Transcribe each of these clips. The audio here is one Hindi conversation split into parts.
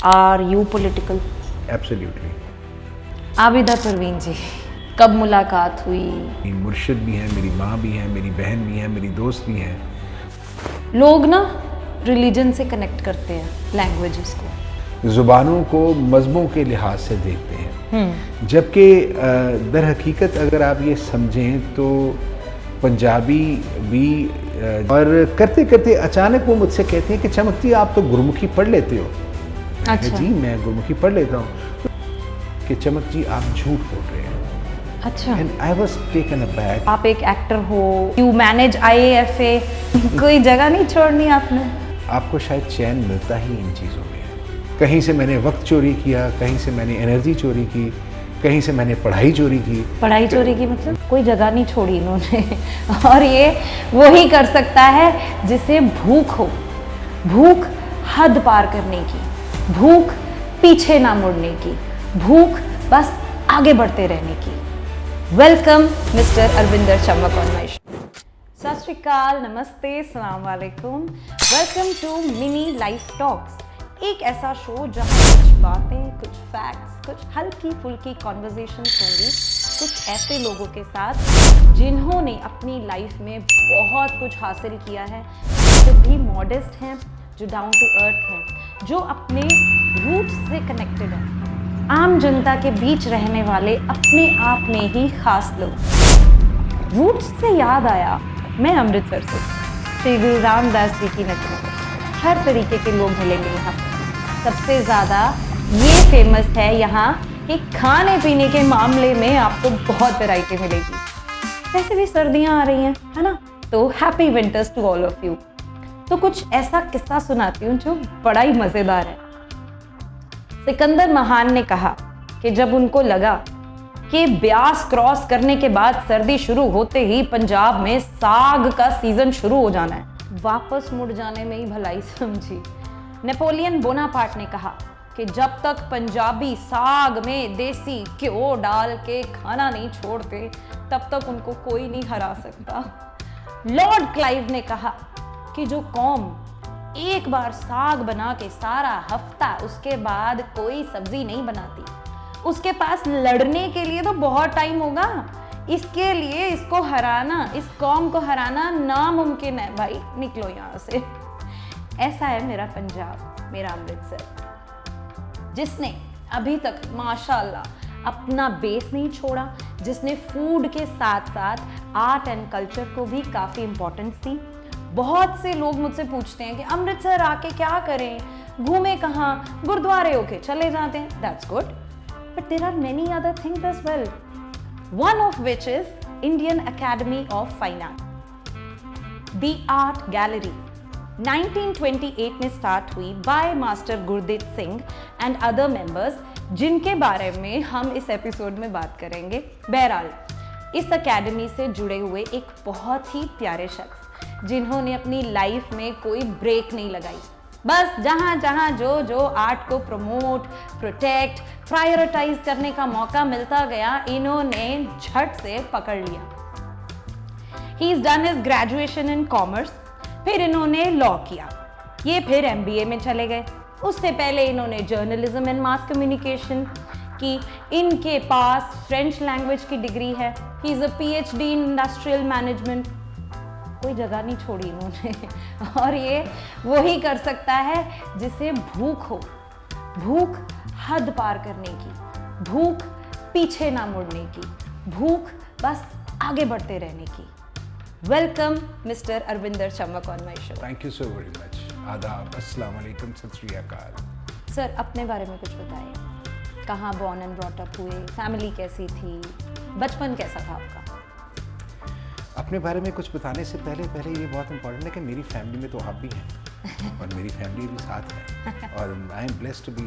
Are you political? Absolutely. Abida Parveen ji, कब मुलाकात हुई? मेरी मुर्शिद भी हैं, मेरी माँ भी है, मेरी बहन भी है, मेरी दोस्त भी है। लोग ना रिलीजन से कनेक्ट करते हैं, लैंग्वेजेस को, ज़ुबानों को मज़हबों के लिहाज से देखते हैं, जबकि दर हकीकत अगर आप ये समझें तो पंजाबी भी और करते करते अचानक वो मुझसे कहते हैं कि चमक जी आप तो गुरमुखी पढ़ लेते हो। अच्छा। जी मैं गुरमुखी पढ़ लेता हूँ। कि चमक जी आप झूठ बोल रहे हैं। अच्छा। एंड आई वॉज टेकन अबैक। आप एक एक्टर हो, यू मैनेज IAFA, कोई जगह नहीं छोड़नी आपने? आपको शायद चैन मिलता ही इन चीज़ों में। कहीं से मैंने वक्त चोरी किया, कहीं से मैंने एनर्जी चोरी की, कहीं से मैंने पढ़ाई चोरी की। पढ़ाई चोरी की मतलब? कोई जगह नहीं छोड़ी इन्होंने। और ये वही कर सकता है जिसे भूख हो, भूख हद पार करने की, भूख पीछे ना मुड़ने की, भूख बस आगे बढ़ते रहने की। वेलकम मिस्टर अरविंदर चमक ऑन माय शो। सत श्री अकाल, नमस्ते, सलाम वालेकुम। Welcome to Mini Life Talks, एक ऐसा शो जहाँ कुछ बातें, कुछ फैक्ट्स, कुछ हल्की फुल्की कॉन्वर्जेशंस होंगी कुछ ऐसे लोगों के साथ जिन्होंने अपनी लाइफ में बहुत कुछ हासिल किया है, जो भी मॉडेस्ट हैं, जो डाउन टू अर्थ हैं, जो अपने रूट्स से कनेक्टेड हैं, आम जनता के बीच रहने वाले अपने आप में ही खास लोग। रूट्स से याद आया, मैं अमृतसर से, श्री गुरु रामदास जी की नगरी में हर तरीके के लोग मिलेंगे यहाँ। सबसे ज़्यादा ये फेमस है यहाँ कि खाने पीने के मामले में आपको बहुत वैरायटी मिलेगी। वैसे भी सर्दियाँ आ रही हैं, है ना? तो happy winters to all of you. तो कुछ ऐसा किस्सा सुनाती हूँ जो बड़ा ही मज़ेदार है। सिकंदर महान ने कहा कि जब उनको लगा कि ब्यास क्रॉस करने के बाद सर्दी शुरू होते ही पंजाब में साग का सीजन शुरू हो जाना है, वापस मुड़ जाने में ही भलाई समझी। नेपोलियन बोनापार्ट ने कहा कि जब तक पंजाबी साग में देसी घ्यो डाल के खाना नहीं छोड़ते तब तक उनको कोई नहीं हरा सकता। लॉर्ड क्लाइव ने कहा कि जो कौम एक बार साग बना के सारा हफ्ता उसके बाद कोई सब्जी नहीं बनाती, उसके पास लड़ने के लिए तो बहुत टाइम होगा। इसके लिए इसको हराना, इस कौम को हराना नामुमकिन है। भाई निकलो यहाँ से। ऐसा है मेरा पंजाब, मेरा अमृतसर, जिसने अभी तक माशाल्लाह अपना बेस नहीं छोड़ा, जिसने फूड के साथ साथ आर्ट एंड कल्चर को भी काफ़ी इंपॉर्टेंस दी। बहुत से लोग मुझसे पूछते हैं कि अमृतसर आके क्या करें, घूमे कहाँ, गुरुद्वारे होके चले जाते हैं। That's good, but there are many other things as well, one of which is Indian Academy of Fine Art, the art gallery. 1928 में स्टार्ट हुई by Master Gurdeep Singh and other members, जिनके बारे में हम इस एपिसोड में बात करेंगे। बहरहाल इस अकेडमी से जुड़े हुए एक बहुत ही प्यारे शख्स जिन्होंने अपनी लाइफ में कोई ब्रेक नहीं लगाई, बस जहाँ जहाँ जो जो आर्ट को प्रमोट, प्रोटेक्ट, प्रायोरिटाइज करने का मौका मिलता गया, इन्होंने झट से पकड़ लिया। He is done his graduation in commerce, फिर इन्होंने लॉ किया, ये फिर MBA में चले गए। उससे पहले इन्होंने जर्नलिज्म एंड मास कम्युनिकेशन की, इनके पास फ्रेंच लैंग्वेज की डिग्री है। He is a PhD in industrial management. कोई जगह नहीं छोड़ी इन्होंने। और ये वही कर सकता है जिसे भूख हो, भूख हद पार करने की, भूख पीछे ना मुड़ने की, भूख बस आगे बढ़ते रहने की। वेलकम मिस्टर अरविंदर चमक on my show. Thank you so very much. आदाब, अस्सलाम वालेकुम, सत श्री अकाल। सर अपने बारे में कुछ बताइए, कहाँ बॉर्न एंड ब्रॉट अप हुए, फैमिली कैसी थी, बचपन कैसा था आपका? अपने बारे में कुछ बताने से पहले ये बहुत इंपॉर्टेंट है कि मेरी फैमिली में तो आप भी हैं और मेरी फैमिली भी साथ है, और I am blessed to be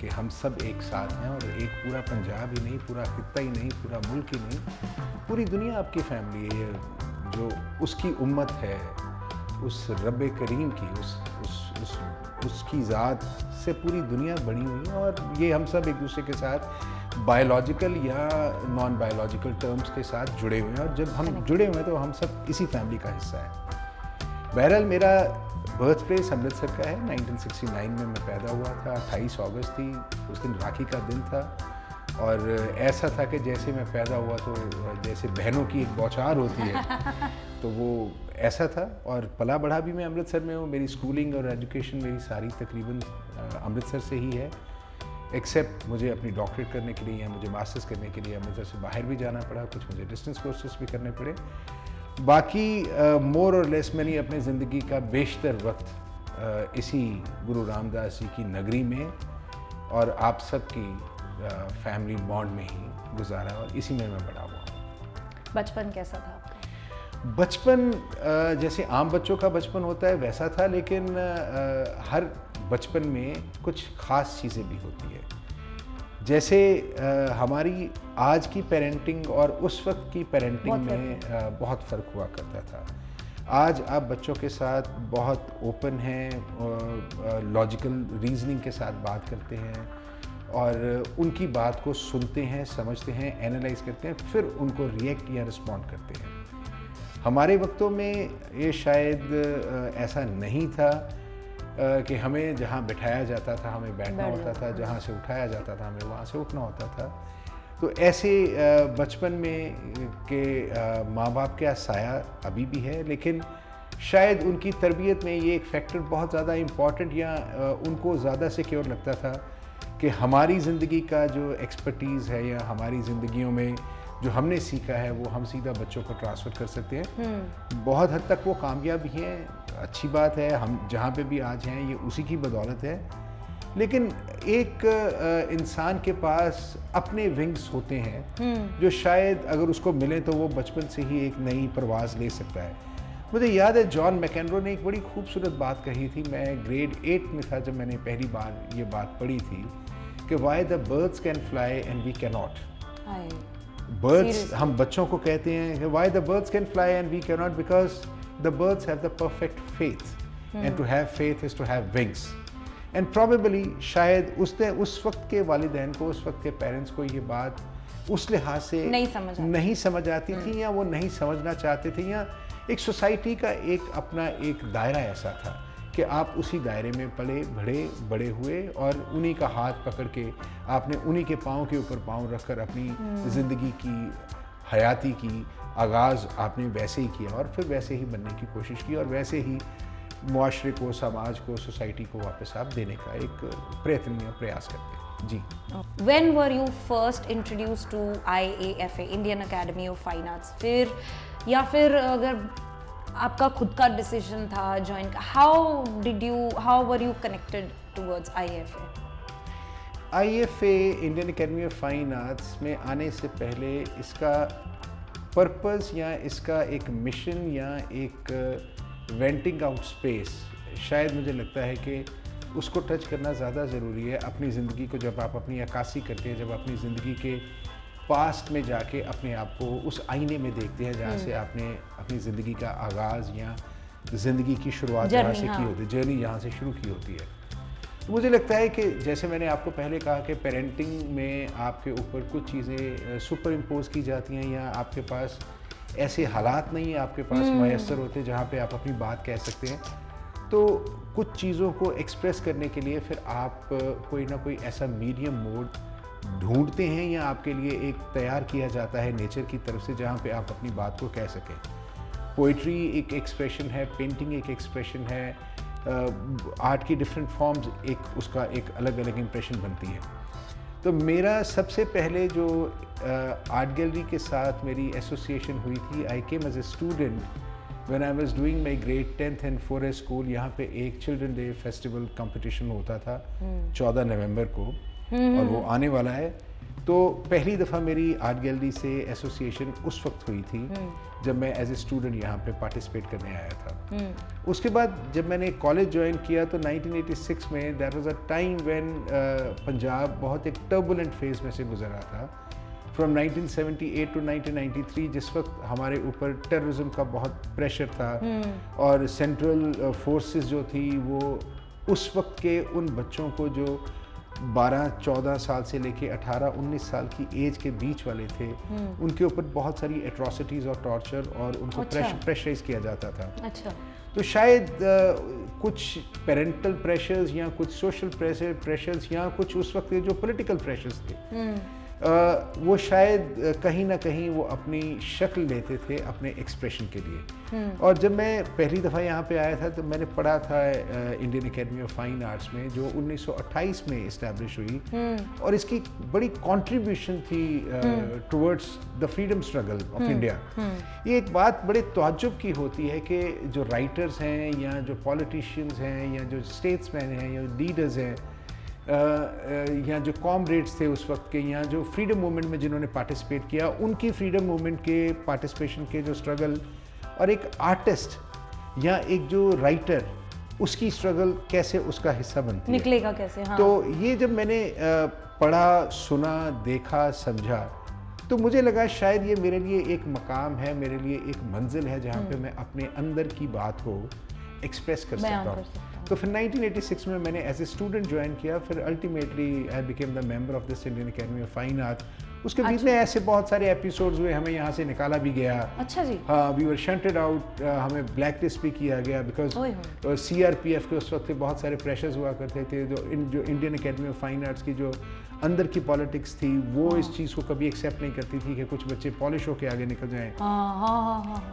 कि हम सब एक साथ हैं, और एक पूरा पंजाब ही नहीं, पूरा खित्ता ही नहीं, पूरा मुल्क ही नहीं, पूरी दुनिया आपकी फैमिली है। जो उसकी उम्मत है, उस रब्बे करीम की, उसकी ज़ात से पूरी दुनिया बनी हुई है, और ये हम सब एक दूसरे के साथ बायोलॉजिकल या नॉन बायोलॉजिकल टर्म्स के साथ जुड़े हुए हैं, और जब हम जुड़े हुए हैं तो हम सब इसी फैमिली का हिस्सा है। बहरहाल मेरा बर्थ प्लेस अमृतसर का है। 1969 में मैं पैदा हुआ था, 28 अगस्त थी, उस दिन राखी का दिन था। और ऐसा था कि जैसे मैं पैदा हुआ तो जैसे बहनों की एक बौछार होती है तो वो ऐसा था। और पला बढ़ा भी मैं अमृतसर में हूँ। मेरी स्कूलिंग और एजुकेशन मेरी सारी तकरीबन अमृतसर से ही है, एक्सेप्ट मुझे अपनी डॉक्टरेट करने के लिए या मुझे मास्टर्स करने के लिए अमृतसर से बाहर भी जाना पड़ा, कुछ मुझे डिस्टेंस कोर्सेज भी करने पड़े। बाकी मोर और लेस मैंने अपनी ज़िंदगी का बेशतर वक्त इसी गुरु रामदास जी की नगरी में और आप सब की फैमिली बॉन्ड में ही गुजारा और इसी में मैं बड़ा हुआ हूँ। बचपन कैसा था आपका? बचपन जैसे आम बच्चों का बचपन होता है वैसा था, लेकिन हर बचपन में कुछ ख़ास चीज़ें भी होती है। जैसे हमारी आज की पेरेंटिंग और उस वक्त की पेरेंटिंग में बहुत फ़र्क हुआ करता था। आज आप बच्चों के साथ बहुत ओपन हैं, लॉजिकल रीजनिंग के साथ बात करते हैं और उनकी बात को सुनते हैं, समझते हैं, एनालाइज करते हैं, फिर उनको रिएक्ट या रिस्पॉन्ड करते हैं। हमारे वक्तों में ये शायद ऐसा नहीं था कि हमें जहाँ बिठाया जाता था हमें बैठना होता था, जहाँ से उठाया जाता था हमें वहाँ से उठना होता था। तो ऐसे बचपन में के माँ बाप का साया अभी भी है, लेकिन शायद उनकी तरबियत में ये एक फैक्टर बहुत ज़्यादा इम्पॉर्टेंट या उनको ज़्यादा सिक्योर लगता था कि हमारी ज़िंदगी का जो एक्सपर्टीज़ है या हमारी ज़िंदगियों में जो हमने सीखा है वो हम सीधा बच्चों को ट्रांसफ़र कर सकते हैं। बहुत हद तक वो कामयाब भी हैं, अच्छी बात है। हम जहाँ पे भी आज हैं ये उसी की बदौलत है। लेकिन एक इंसान के पास अपने विंग्स होते हैं जो शायद अगर उसको मिले तो वो बचपन से ही एक नई परवाज़ ले सकता है। मुझे याद है जॉन मैकेनरो ने एक बड़ी खूबसूरत बात कही थी। मैं ग्रेड 8 में था जब मैंने पहली बार ये बात पढ़ी थी कि why the birds can fly and we can not. Birds, हम बच्चों को कहते हैं why the birds can fly and we can not, because the birds have the perfect faith and to have faith is to have wings. And probably शायद उसने उस वक्त के वालिदैन को, उस वक्त के पेरेंट्स को ये बात उस लिहाज से नहीं समझ आती थी या वो नहीं समझना चाहते थे, या एक सोसाइटी का एक अपना एक दायरा ऐसा था कि आप उसी दायरे में पले बड़े हुए और उन्हीं का हाथ पकड़ के आपने उन्हीं के पाँव के ऊपर पाँव रखकर अपनी ज़िंदगी की हयाती की आगाज़ आपने वैसे ही किया और फिर वैसे ही बनने की कोशिश की और वैसे ही मुआशरे को, समाज को, सोसाइटी को वापस आप देने का एक प्रयास करते हैं। जी। When were you first introduced to IAFA, Indian Academy of Fine Arts? फिर अगर आपका खुद का डिसीजन था ज्वाइन का, how were you connected towards IAFA? IAFA, Indian academy of fine arts में आने से पहले इसका पर्पस या इसका एक मिशन या एक वेंटिंग आउट स्पेस शायद मुझे लगता है कि उसको टच करना ज़्यादा ज़रूरी है। अपनी ज़िंदगी को जब आप अपनी अक्कासी करते हैं, जब अपनी ज़िंदगी के पास्ट में जाके अपने आप को उस आईने में देखते हैं जहाँ से आपने अपनी ज़िंदगी का आगाज़ या ज़िंदगी की शुरुआत जहाँ से की होती है, जर्नी यहाँ से शुरू की होती है। तो मुझे लगता है कि जैसे मैंने आपको पहले कहा कि पेरेंटिंग में आपके ऊपर कुछ चीज़ें सुपर इम्पोज की जाती हैं या आपके पास ऐसे हालात नहीं आपके पास मैसर होते जहाँ पे आप अपनी बात कह सकते हैं। तो कुछ चीज़ों को एक्सप्रेस करने के लिए फिर आप कोई ना कोई ऐसा मीडियम मोड ढूंढते हैं या आपके लिए एक तैयार किया जाता है नेचर की तरफ से जहाँ पे आप अपनी बात को कह सकें। पोइट्री एक एक्सप्रेशन है, पेंटिंग एक एक्सप्रेशन है, आर्ट की डिफरेंट फॉर्म्स एक उसका एक अलग अलग इम्प्रेशन बनती है। तो मेरा सबसे पहले जो आर्ट गैलरी के साथ मेरी एसोसिएशन हुई थी, I came as a student when I was doing my grade 10th and 4S school. यहाँ पे एक चिल्ड्रन डे फेस्टिवल कंपटीशन होता था 14 नवंबर को और वो आने वाला है। तो पहली दफ़ा मेरी आर्ट गैलरी से एसोसिएशन उस वक्त हुई थी जब मैं एज ए स्टूडेंट यहाँ पे पार्टिसिपेट करने आया था। उसके बाद जब मैंने कॉलेज ज्वाइन किया तो 1986 में that was a time when Punjab बहुत एक टर्बुलेंट फेज में से गुजरा था। फ्रॉम 1978 टू 1993 जिस वक्त हमारे ऊपर टेररिज्म का बहुत प्रेशर था और सेंट्रल फोर्सेस जो थी वो उस वक्त के उन बच्चों को जो 12-14 साल से लेके 18-19 साल की एज के बीच वाले थे उनके ऊपर बहुत सारी एट्रॉसिटीज़ और टॉर्चर और उनको प्रेशराइज किया जाता था। अच्छा। तो शायद कुछ पेरेंटल प्रेशर्स या कुछ सोशल प्रेशर्स या कुछ उस वक्त के जो पॉलिटिकल प्रेशर्स थे, वो शायद कहीं ना कहीं वो अपनी शक्ल लेते थे अपने एक्सप्रेशन के लिए। और जब मैं पहली दफ़ा यहाँ पे आया था तो मैंने पढ़ा था Indian academy of fine arts में, जो 1928 में इस्टेब्लिश हुई, और इसकी बड़ी कंट्रीब्यूशन थी towards the freedom struggle of India. ये एक बात बड़े ताज्जुब की होती है कि जो राइटर्स हैं या जो पॉलिटिशियंस हैं या जो स्टेट्समैन हैं या लीडर्स हैं या जो कॉमरेड्स थे उस वक्त के, या जो फ्रीडम मूवमेंट में जिन्होंने पार्टिसिपेट किया, उनकी फ्रीडम मूवमेंट के पार्टिसिपेशन के जो स्ट्रगल, और एक आर्टिस्ट या एक जो राइटर उसकी स्ट्रगल कैसे उसका हिस्सा बनती है, निकलेगा कैसे। हाँ। तो ये जब मैंने पढ़ा, सुना, देखा, समझा, तो मुझे लगा शायद ये मेरे लिए एक मकाम है, मेरे लिए एक मंजिल है जहाँ पे मैं अपने अंदर की बात को एक्सप्रेस कर सकता हूँ। तो फिर 1986 में मैंने एज ए स्टूडेंट ज्वाइन किया, फिर ultimately I became the member of this Indian academy of Fine art. उसके बीच में ऐसे बहुत सारे एपिसोड्स हुए, हमें यहाँ से निकाला भी गया। अच्छा जी। हाँ, वी वर शंटेड आउट, हमें ब्लैक लिस्ट भी किया गया बिकॉज CRPF के उस वक्त बहुत सारे प्रेशर्स हुआ करते थे। जो Indian academy of fine arts की जो अंदर की पॉलिटिक्स थी, वो इस चीज़ को कभी एक्सेप्ट नहीं करती थी कि कुछ बच्चे पॉलिश होकर आगे निकल जाएँ।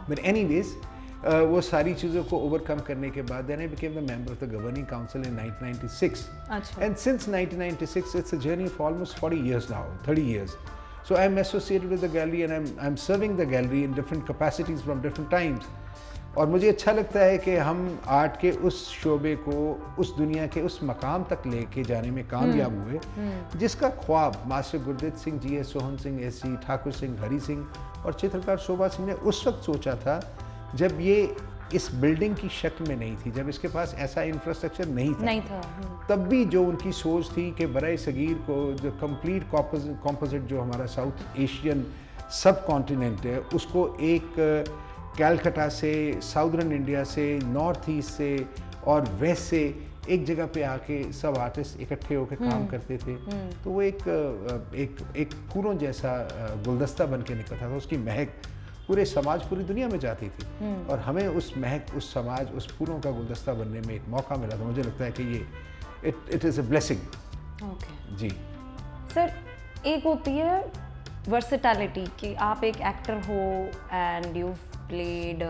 बट एनीवेज, वो सारी चीज़ों को ओवरकम करने के बाद then I became the member of the governing council in 1996. अच्छा। And since 1996 it's a journey of almost 40 years now, 30 years. So I'm associated with the gallery and I'm serving the gallery in different capacities from different times. और मुझे अच्छा लगता है कि हम आर्ट के उस शोबे को उस दुनिया के उस मकाम तक लेके जाने में कामयाब हुए, जिसका ख्वाब master Gurdeep Singh ji, S Sohan Singh, SC Thakur Singh, Hari Singh और चित्रकार शोभा सिंह ने उस वक्त सोचा था जब ये इस बिल्डिंग की शक्ल में नहीं थी, जब इसके पास ऐसा इंफ्रास्ट्रक्चर नहीं था। तब भी जो उनकी सोच थी कि बराए सगीर को जो कंप्लीट कॉम्पोजिट जो हमारा साउथ एशियन सब कॉन्टिनेंट है, उसको एक कैलकटा से, साउदर्न इंडिया से, नॉर्थ ईस्ट से और वेस्ट से एक जगह पे आके सब आर्टिस्ट इकट्ठे होकर काम करते थे। तो वो एक फूलों जैसा गुलदस्ता बन के निकलता था, उसकी महक पूरे समाज, पूरी दुनिया में जाती थी। और हमें उस महक, उस समाज, उस फूलों का गुलदस्ता बनने में एक मौका मिला। तो मुझे लगता है कि ये it is a blessing. Okay जी सर, एक होती है वर्सेटैलिटी कि आप एक एक्टर हो and you played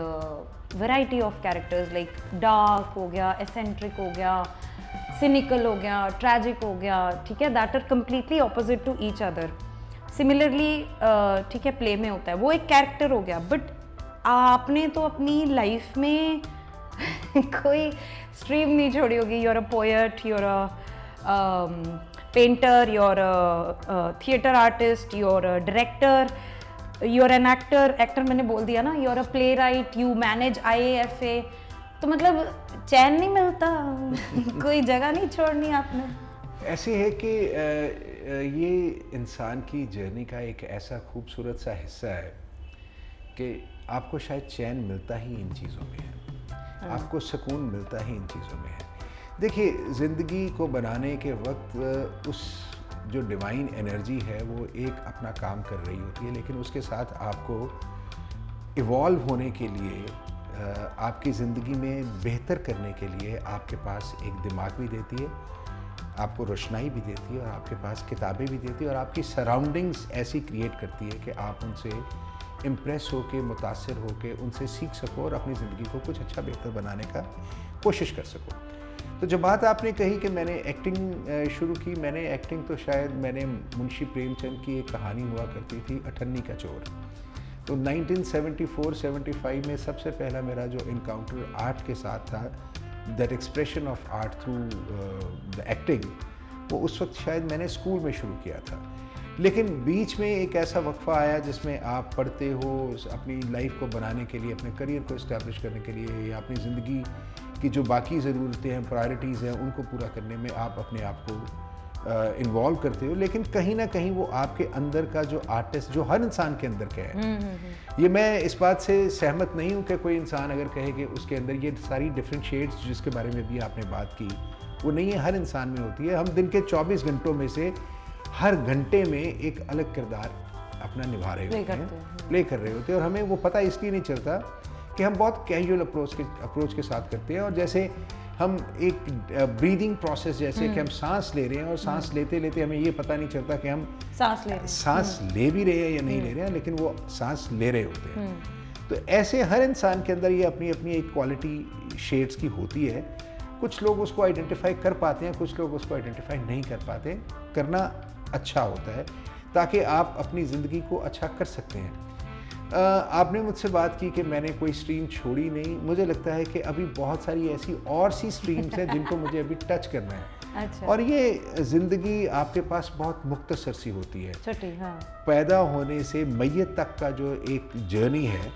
variety of characters, like dark हो गया, एसेंट्रिक हो गया, सिनिकल हो गया, ट्रैजिक हो गया, ठीक है, that are completely opposite to each other. Similarly ठीक है, प्ले में होता है, वो एक कैरेक्टर हो गया। बट आपने तो अपनी लाइफ में कोई स्ट्रीम नहीं छोड़ी होगी। You are a poet, you are a painter, you are a theatre artist, you are a director, you are an actor मैंने बोल दिया ना, you are a playwright, you manage IAFA। तो मतलब चैन नहीं मिलता कोई जगह नहीं छोड़नी आपने। ऐसे है कि ये इंसान की जर्नी का एक ऐसा खूबसूरत सा हिस्सा है कि आपको शायद चैन मिलता ही इन चीज़ों में है, आपको सुकून मिलता ही इन चीज़ों में है। देखिए, ज़िंदगी को बनाने के वक्त उस जो डिवाइन एनर्जी है वो एक अपना काम कर रही होती है, लेकिन उसके साथ आपको इवॉल्व होने के लिए, आपकी ज़िंदगी में बेहतर करने के लिए आपके पास एक दिमाग भी देती है, आपको रोशनाई भी देती है, और आपके पास किताबें भी देती है, और आपकी सराउंडिंग्स ऐसी क्रिएट करती है कि आप उनसे इम्प्रेस होके, मुतासिर होके उनसे सीख सको और अपनी ज़िंदगी को कुछ अच्छा बेहतर बनाने का कोशिश कर सको। तो जब बात आपने कही कि मैंने एक्टिंग शुरू की, मैंने एक्टिंग तो शायद मैंने मुंशी प्रेमचंद की एक कहानी हुआ करती थी, अठन्नी का चोर। तो 1974-75 में सबसे पहला मेरा जो इनकाउंटर आर्ट के साथ था, that expression of art through the acting, वो उस वक्त शायद मैंने स्कूल में शुरू किया था। लेकिन बीच में एक ऐसा वक्फा आया जिसमें आप पढ़ते हो, अपनी लाइफ को बनाने के लिए, अपने करियर को इस्टेब्लिश करने के लिए, या अपनी ज़िंदगी की जो बाकी ज़रूरतें हैं, प्रायोरिटीज़ हैं, उनको पूरा करने में आप अपने आप को इन्वॉल्व करते हो। लेकिन कहीं ना कहीं वो आपके अंदर का जो आर्टिस्ट, जो हर इंसान के अंदर का है, ये मैं इस बात से सहमत नहीं हूँ कि कोई इंसान अगर कहे कि उसके अंदर ये सारी डिफरेंट शेड्स जिसके बारे में भी आपने बात की, वो नहीं है, हर इंसान में होती है। हम दिन के 24 घंटों में से हर घंटे में एक अलग किरदार अपना निभा रहे होते हैं, प्ले कर रहे होते हैं, और हमें वो पता इसलिए नहीं चलता कि हम बहुत कैजुअल अप्रोच के साथ करते हैं। और जैसे हम एक ब्रीदिंग प्रोसेस जैसे कि हम सांस ले रहे हैं और सांस लेते लेते हमें ये पता नहीं चलता कि हम सांस ले भी रहे हैं या नहीं ले रहे हैं, लेकिन वो सांस ले रहे होते हैं। तो ऐसे हर इंसान के अंदर ये अपनी अपनी एक क्वालिटी शेड्स की होती है। कुछ लोग उसको आइडेंटिफाई कर पाते हैं, कुछ लोग उसको आइडेंटिफाई नहीं कर पाते। करना अच्छा होता है ताकि आप अपनी ज़िंदगी को अच्छा कर सकते हैं। आपने मुझसे बात की कि मैंने कोई स्ट्रीम छोड़ी नहीं। मुझे लगता है कि अभी बहुत सारी ऐसी और सी स्ट्रीम्स हैं जिनको मुझे अभी टच करना है। अच्छा। और ये ज़िंदगी आपके पास बहुत मुख्तसर सी होती है। छोटी, हाँ। पैदा होने से मैयत तक का जो एक जर्नी है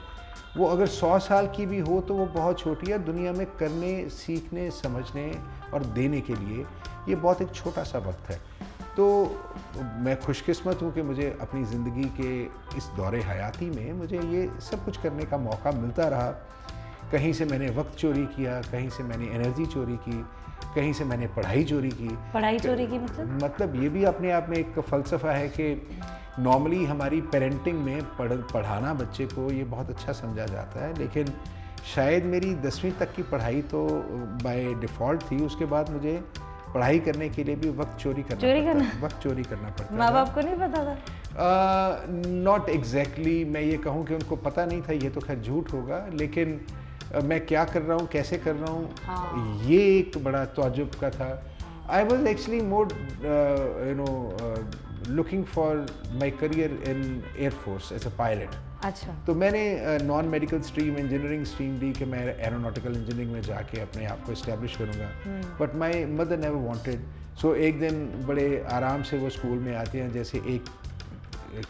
वो अगर 100 साल की भी हो तो वो बहुत छोटी है। दुनिया में करने, सीखने, समझने और देने के लिए ये बहुत एक छोटा सा वक्त है। तो मैं खुशकिस्मत हूँ कि मुझे अपनी ज़िंदगी के इस दौरे हयाती में मुझे ये सब कुछ करने का मौका मिलता रहा। कहीं से मैंने वक्त चोरी किया, कहीं से मैंने एनर्जी चोरी की, कहीं से मैंने पढ़ाई चोरी की। पढ़ाई चोरी की मतलब ये भी अपने आप में एक फ़लसफ़ा है कि नॉर्मली हमारी पेरेंटिंग में पढ़ाना बच्चे को ये बहुत अच्छा समझा जाता है, लेकिन शायद मेरी 10वीं तक की पढ़ाई तो बाय डिफ़ॉल्ट थी। उसके बाद मुझे पढ़ाई करने के लिए भी वक्त चोरी करना पड़ता। माँ बाप को नहीं पता था? नॉट एग्जैक्टली मैं ये कहूँ कि उनको पता नहीं था, ये तो खैर झूठ होगा, लेकिन मैं क्या कर रहा हूँ, कैसे कर रहा हूँ, हाँ। ये एक बड़ा ताज्जुब का था। I was actually more looking for my career in air force as a pilot. अच्छा। तो मैंने non medical stream, engineering stream ली कि मैं एरोनॉटिकल इंजीनियरिंग में जाके अपने आप को इस्टेब्लिश करूँगा, but my mother never wanted. So एक दिन बड़े आराम से वो स्कूल में आते हैं, जैसे एक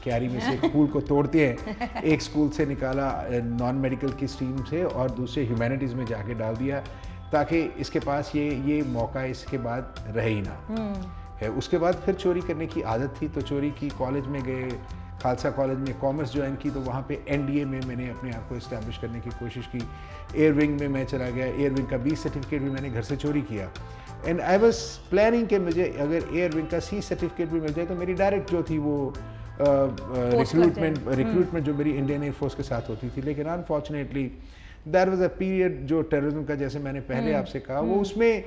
क्यारी में से एक फूल को तोड़ते हैं, एक स्कूल से निकाला नॉन मेडिकल की स्ट्रीम से और दूसरे ह्यूमैनिटीज़ में जाके डाल दिया ताकि इसके पास ये मौका इसके बाद रहे ही ना है। उसके बाद फिर चोरी करने की आदत थी, तो चोरी की। कॉलेज में गए, खालसा कॉलेज में कॉमर्स ज्वाइन की, तो वहाँ पे एनडीए में मैंने अपने आप को इस्टेब्लिश करने की कोशिश की। एयर विंग में मैं चला गया, एयर विंग का बी सर्टिफिकेट भी मैंने घर से चोरी किया। एंड आई वाज प्लानिंग कि मुझे अगर एयर विंग का सी सर्टिफिकेट भी मिल जाए तो मेरी डायरेक्ट जो थी वो रिक्रूटमेंट जो मेरी इंडियन एयरफोर्स के साथ होती थी। लेकिन unfortunately there was a period जो टेररिज्म का, जैसे मैंने पहले आपसे कहा, वो उसमें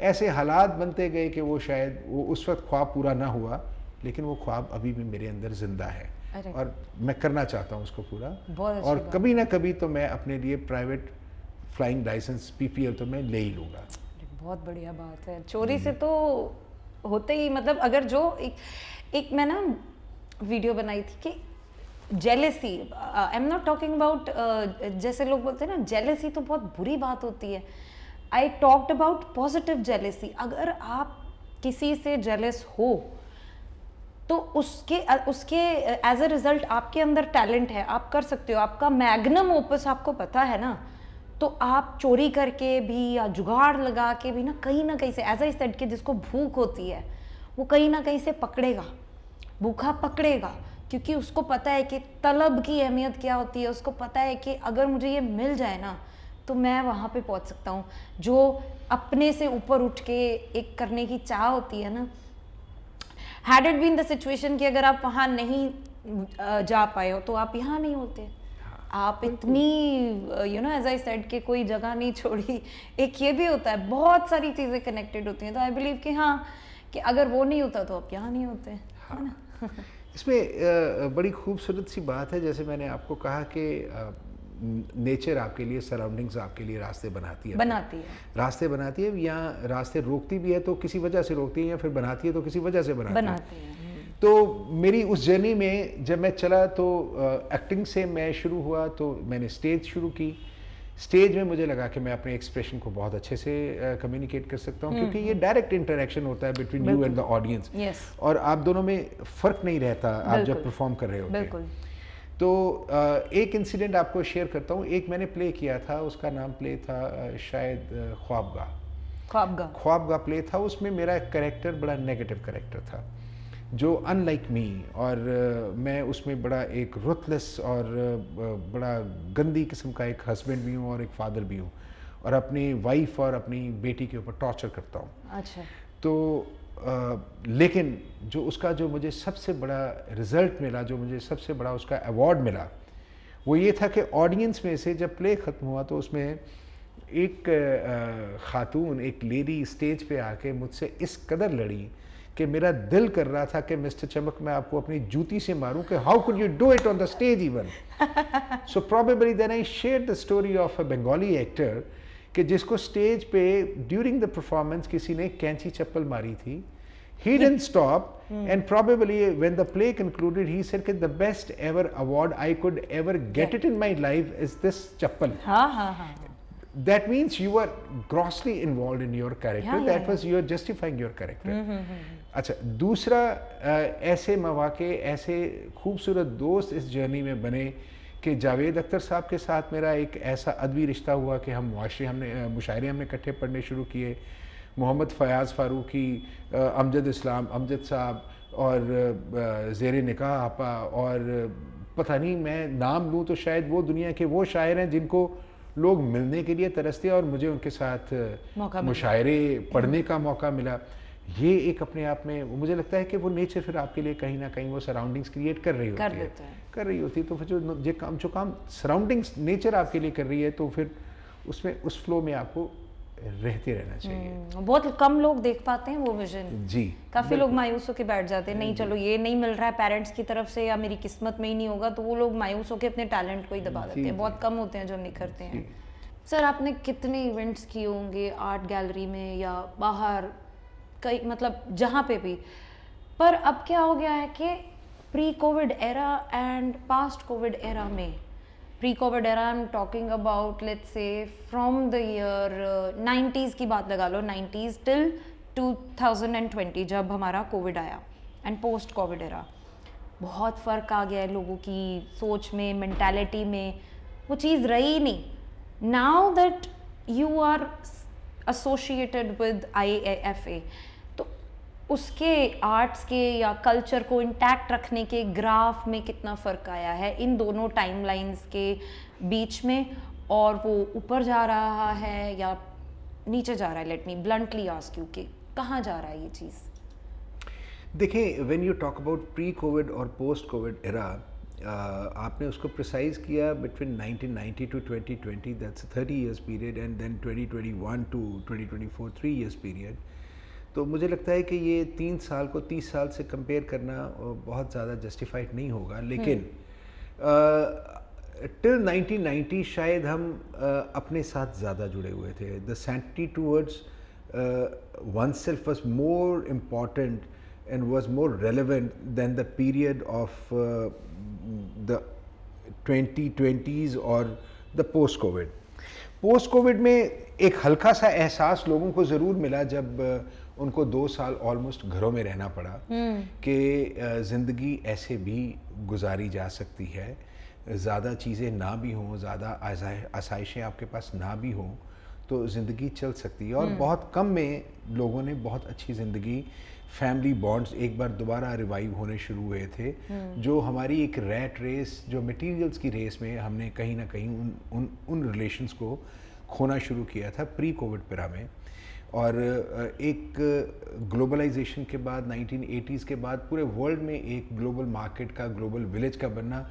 ऐसे हालात बनते गए कि वो शायद वो उस वक्त ख्वाब पूरा ना हुआ, लेकिन वो ख्वाब अभी भी मेरे अंदर जिंदा है और मैं करना चाहता हूँ उसको पूरा। और कभी ना कभी तो मैं अपने लिए प्राइवेट फ्लाइंग लाइसेंस पीपीएल तो मैं ले ही लूँगा। बहुत बढ़िया बात है। चोरी से तो होते ही, मतलब अगर जो एक मैं ना वीडियो बनाई थी कि jealousy, I am not talking about, जैसे लोग बोलते हैं ना जेलेसी तो बहुत बुरी बात होती है। I talked about positive jealousy. अगर आप किसी से जेलस हो तो उसके एज अ रिजल्ट आपके अंदर टैलेंट है, आप कर सकते हो, आपका मैग्नम ओपस आपको पता है ना, तो आप चोरी करके भी या जुगाड़ लगा के भी ना कहीं से, एज आई सेड कि जिसको भूख होती है वो कहीं ना कहीं से पकड़ेगा, भूखा पकड़ेगा, क्योंकि उसको पता है कि तलब की अहमियत क्या होती है। उसको पता है कि अगर मुझे ये मिल जाए ना तो मैं वहाँ पे पहुँच सकता हूँ। जो अपने से ऊपर उठ के एक करने की चाह होती है ना, had it been the situation कि अगर आप वहाँ नहीं जा पाए हो तो आप यहाँ नहीं होते। आप इतनी you know as I said कि कोई जगह नहीं छोड़ी। एक ये भी होता है, बहुत सारी चीज़ें कनेक्टेड होती हैं। तो आई बिलीव कि हाँ, कि अगर वो नहीं होता तो आप यहाँ नहीं होते, है ना। इसमें बड़ी खूबसूरत सी बात है, जैसे मैंने आपको कहा कि नेचर आपके लिए, सराउंडिंग्स आपके लिए रास्ते बनाती है, रास्ते बनाती है, या रास्ते रोकती भी है तो किसी वजह से रोकती है, या फिर बनाती है तो किसी वजह से बनाती है। तो मेरी उस जर्नी में जब मैं चला तो एक्टिंग से मैं शुरू हुआ, तो मैंने स्टेज शुरू की। स्टेज में मुझे लगा कि मैं अपने एक्सप्रेशन को बहुत अच्छे से कम्युनिकेट कर सकता हूँ, क्योंकि ये डायरेक्ट इंटरेक्शन होता है between you and the audience, और आप दोनों में फ़र्क नहीं रहता आप जब परफॉर्म कर रहे होते हैं। तो एक इंसिडेंट आपको शेयर करता हूँ। एक मैंने प्ले किया था, उसका नाम प्ले था शायद ख्वाबगा प्ले था। उसमें मेरा कैरेक्टर बड़ा नेगेटिव कैरेक्टर था, जो अनलाइक मी, और मैं उसमें बड़ा एक रुथलेस और बड़ा गंदी किस्म का एक हस्बैंड भी हूँ और एक फादर भी हूँ, और अपनी वाइफ और अपनी बेटी के ऊपर टॉर्चर करता हूँ। अच्छा। तो लेकिन जो उसका जो मुझे सबसे बड़ा रिज़ल्ट मिला, जो मुझे सबसे बड़ा उसका अवार्ड मिला, वो ये था कि ऑडियंस में से जब प्ले ख़त्म हुआ तो उसमें एक खातून, एक लेडी स्टेज पे आके मुझसे इस कदर लड़ी कि मेरा दिल कर रहा था कि मिस्टर चमक मैं आपको अपनी जूती से मारूं कि how could you do it on the stage even. So probably then I share the story of a Bengali actor कि जिसको स्टेज पे ड्यूरिंग द परफॉर्मेंस किसी ने कैंची चप्पल मारी थी. He didn't stop, and probably when the play concluded, he said that the best ever award I could ever get it in my life is this chappal. हाँ. That means you were grossly involved in your character. Yeah, That was you are justifying your character. अच्छा, दूसरा ऐसे मौके, ऐसे खूबसूरत दोस्त इस जर्नी में बने कि जावेद अख्तर साहब के साथ मेरा एक ऐसा अदबी रिश्ता हुआ कि हम मुशायरे हमने इकट्ठे पढ़ने शुरू किए. मोहम्मद फ़याज़ फ़ारूकी, अमजद इस्लाम, अमजद साहब और ज़ेरे निकाह आपा, और पता नहीं मैं नाम लूँ तो शायद वो दुनिया के वो शायर हैं जिनको लोग मिलने के लिए तरसते हैं, और मुझे उनके साथ मुशायरे पढ़ने का मौका मिला. ये एक अपने आप में मुझे लगता है कि वो नेचर फिर आपके लिए कहीं ना कहीं वो सराउंडिंग्स क्रिएट कर रही होती है. तो फिर जो काम सराउंडिंग्स नेचर आपके लिए कर रही है, तो फिर उसमें उस फ्लो में आपको रहते रहना चाहिए. बहुत कम लोग देख पाते हैं वो विजन जी. काफी लोग मायूस होकर बैठ जाते हैं, नहीं चलो ये नहीं मिल रहा है पेरेंट्स की तरफ से या मेरी किस्मत में ही नहीं होगा, तो वो लोग मायूस होकर अपने टैलेंट को ही दबा देते हैं. बहुत कम होते हैं जो निखरते हैं. सर आपने कितने इवेंट्स किए होंगे आर्ट गैलरी में या बाहर, कई मतलब जहाँ पे भी, पर अब क्या हो गया है कि pre Covid era and past Covid era में, pre-COVID era I'm talking about let's say from the year 90s की बात लगा लो, 90s till 2020 जब हमारा कोविड आया, एंड पोस्ट कोविड एरा बहुत फ़र्क आ गया है लोगों की सोच में, मेंटालिटी में. वो चीज़ रही नहीं. Now that you are associated with IAFA, तो उसके आर्ट्स के या कल्चर को इंटैक्ट रखने के ग्राफ में कितना फ़र्क आया है इन दोनों टाइमलाइंस के बीच में, और वो ऊपर जा रहा है या नीचे जा रहा है? Let me bluntly ask you कि कहाँ जा रहा है ये चीज़? देखिए, when you talk about pre COVID और पोस्ट कोविड एरा, आपने उसको प्रिसाइज किया between 1990 to 2020, that's 30 years period, and then 2021 to 2024 3 years period. तो मुझे लगता है कि ये 3 साल को 30 साल से कंपेयर करना बहुत ज़्यादा जस्टिफाइड नहीं होगा, लेकिन टिल 1990 शायद हम अपने साथ ज़्यादा जुड़े हुए थे. The sanctity towards one self was more important and was more relevant than the period of the 2020s और the post covid. Post Covid में एक हल्का सा एहसास लोगों को ज़रूर मिला जब उनको 2 साल ऑलमोस्ट घरों में रहना पड़ा कि ज़िंदगी ऐसे भी गुजारी जा सकती है, ज़्यादा चीज़ें ना भी हों, ज़्यादा आसाइशें आपके पास ना भी हों, तो ज़िंदगी चल सकती है. और बहुत कम में लोगों ने बहुत अच्छी ज़िंदगी, फैमिली बॉन्ड्स एक बार दोबारा रिवाइव होने शुरू हुए थे. जो हमारी एक रैट रेस, जो मटेरियल्स की रेस में हमने कहीं ना कहीं उन रिलेशंस को खोना शुरू किया था प्री कोविड पेरा में. और एक ग्लोबलाइजेशन के बाद 1980s के बाद पूरे वर्ल्ड में एक ग्लोबल मार्केट का, ग्लोबल विलेज का बनना,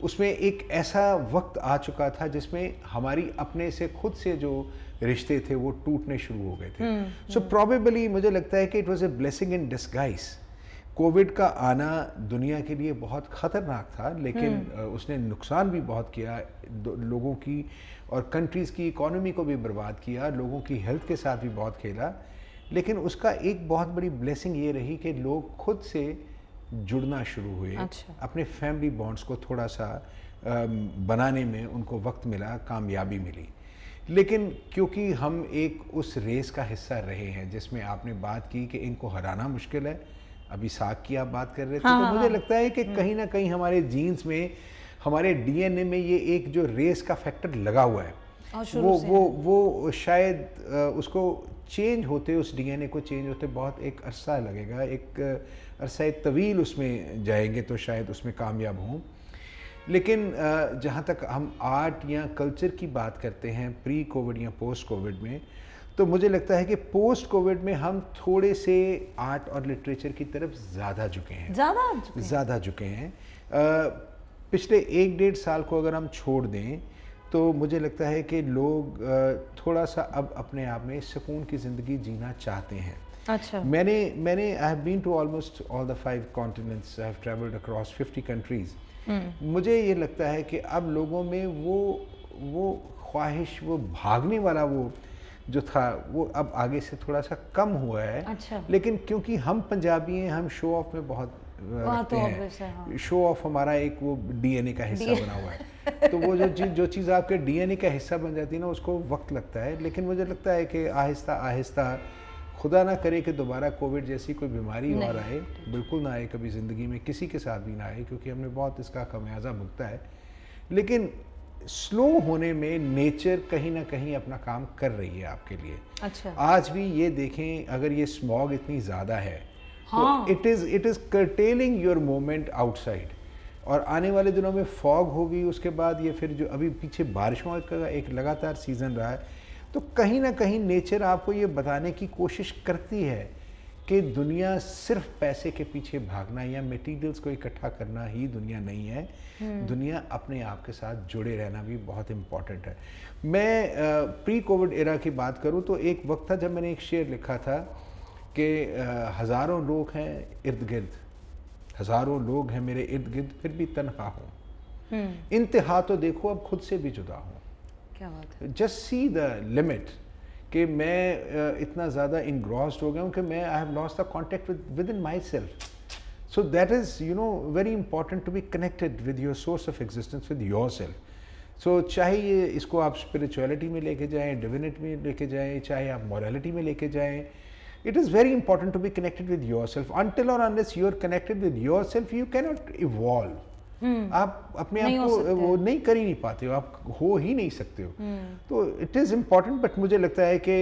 उसमें एक ऐसा वक्त आ चुका था जिसमें हमारी अपने से खुद से जो रिश्ते थे वो टूटने शुरू हो गए थे. सो प्रोबेबली मुझे लगता है कि it was a blessing in disguise. Covid का आना दुनिया के लिए बहुत ख़तरनाक था, लेकिन उसने नुकसान भी बहुत किया लोगों की, और कंट्रीज़ की इकोनॉमी को भी बर्बाद किया, लोगों की हेल्थ के साथ भी बहुत खेला. लेकिन उसका एक बहुत बड़ी ब्लेसिंग ये रही कि लोग खुद से जुड़ना शुरू हुए. अच्छा. अपने फैमिली बॉन्ड्स को थोड़ा सा बनाने में उनको वक्त मिला, कामयाबी मिली. लेकिन क्योंकि हम एक उस रेस का हिस्सा रहे हैं जिसमें आपने बात की कि इनको हराना मुश्किल है, अभी साग की आप बात कर रहे थे, तो मुझे लगता है कि कहीं ना कहीं हमारे जीन्स में, हमारे DNA में ये एक जो रेस का फैक्टर लगा हुआ है, वो शायद उसको चेंज होते, उस DNA को चेंज होते बहुत एक अरसा लगेगा, एक अरसा तवील उसमें जाएंगे तो शायद उसमें कामयाब हों. लेकिन जहाँ तक हम आर्ट या कल्चर की बात करते हैं प्री कोविड या पोस्ट कोविड में, तो मुझे लगता है कि पोस्ट कोविड में हम थोड़े से आर्ट और लिटरेचर की तरफ ज़्यादा झुके हैं. पिछले 1-1.5 साल को अगर हम छोड़ दें तो मुझे लगता है कि लोग थोड़ा सा अब अपने आप में सुकून की ज़िंदगी जीना चाहते हैं। अच्छा। मैंने I have been to almost all the 5 continents, I have travelled across 50 countries. मुझे ये लगता है कि अब लोगों में वो ख्वाहिश, वो भागने वाला वो जो था, वो अब आगे से थोड़ा सा कम हुआ है। अच्छा। लेकिन क्योंकि हम पंजाबी हैं, हम शो ऑफ में बहुत रखते हैं। शो ऑफ हमारा एक वो डीएनए का हिस्सा बना हुआ है। तो वो जो चीज़ आपके डीएनए का हिस्सा बन जाती है ना, उसको वक्त लगता है। लेकिन मुझे लगता है कि आहिस्ता आहिस्ता, खुदा ना करे कि दोबारा कोविड जैसी कोई बीमारी और आए, बिल्कुल ना आए कभी ज़िंदगी में, किसी के साथ भी ना आए, क्योंकि हमने बहुत इसका खमियाजा भुगता है। लेकिन स्लो होने में नेचर कहीं ना कहीं अपना काम कर रही है आपके लिए। अच्छा। आज भी ये देखें, अगर ये स्मॉग इतनी ज़्यादा है, हाँ। तो it is curtailing your moment outside. और आने वाले दिनों में फॉग होगी, उसके बाद ये फिर जो अभी पीछे बारिशों का एक लगातार सीज़न रहा है, तो कहीं ना कहीं नेचर आपको ये बताने की कोशिश करती है कि दुनिया सिर्फ पैसे के पीछे भागना या मटेरियल्स को इकट्ठा करना ही दुनिया नहीं है। दुनिया अपने आप के साथ जुड़े रहना भी बहुत इम्पॉर्टेंट है। मैं प्री कोविड एरा की बात करूं तो एक वक्त था जब मैंने एक शेर लिखा था कि हज़ारों लोग हैं इर्द गिर्द, हज़ारों लोग हैं मेरे इर्द गिर्द, फिर भी तन्हा हूँ। इंतहा तो देखो अब खुद से भी जुदा हूँ। क्या बात है। जस्ट सी द लिमिट कि मैं इतना ज़्यादा इनग्रॉस्ड हो गया हूँ कि मैं I have lost the contact within myself. So that is very important to be connected with your source of existence, with yourself. So चाहे ये इसको आप स्पिरिचुअलिटी में लेके जाएं, डिविनिटी में लेके जाएं, चाहे आप मॉरलिटी में लेके जाएं, it is very important to be connected with yourself. Until or unless you are connected with yourself, you cannot evolve. आप अपने आप को वो नहीं कर ही नहीं पाते हो, आप हो ही नहीं सकते हो। तो इट इज़ इम्पॉर्टेंट। बट मुझे लगता है कि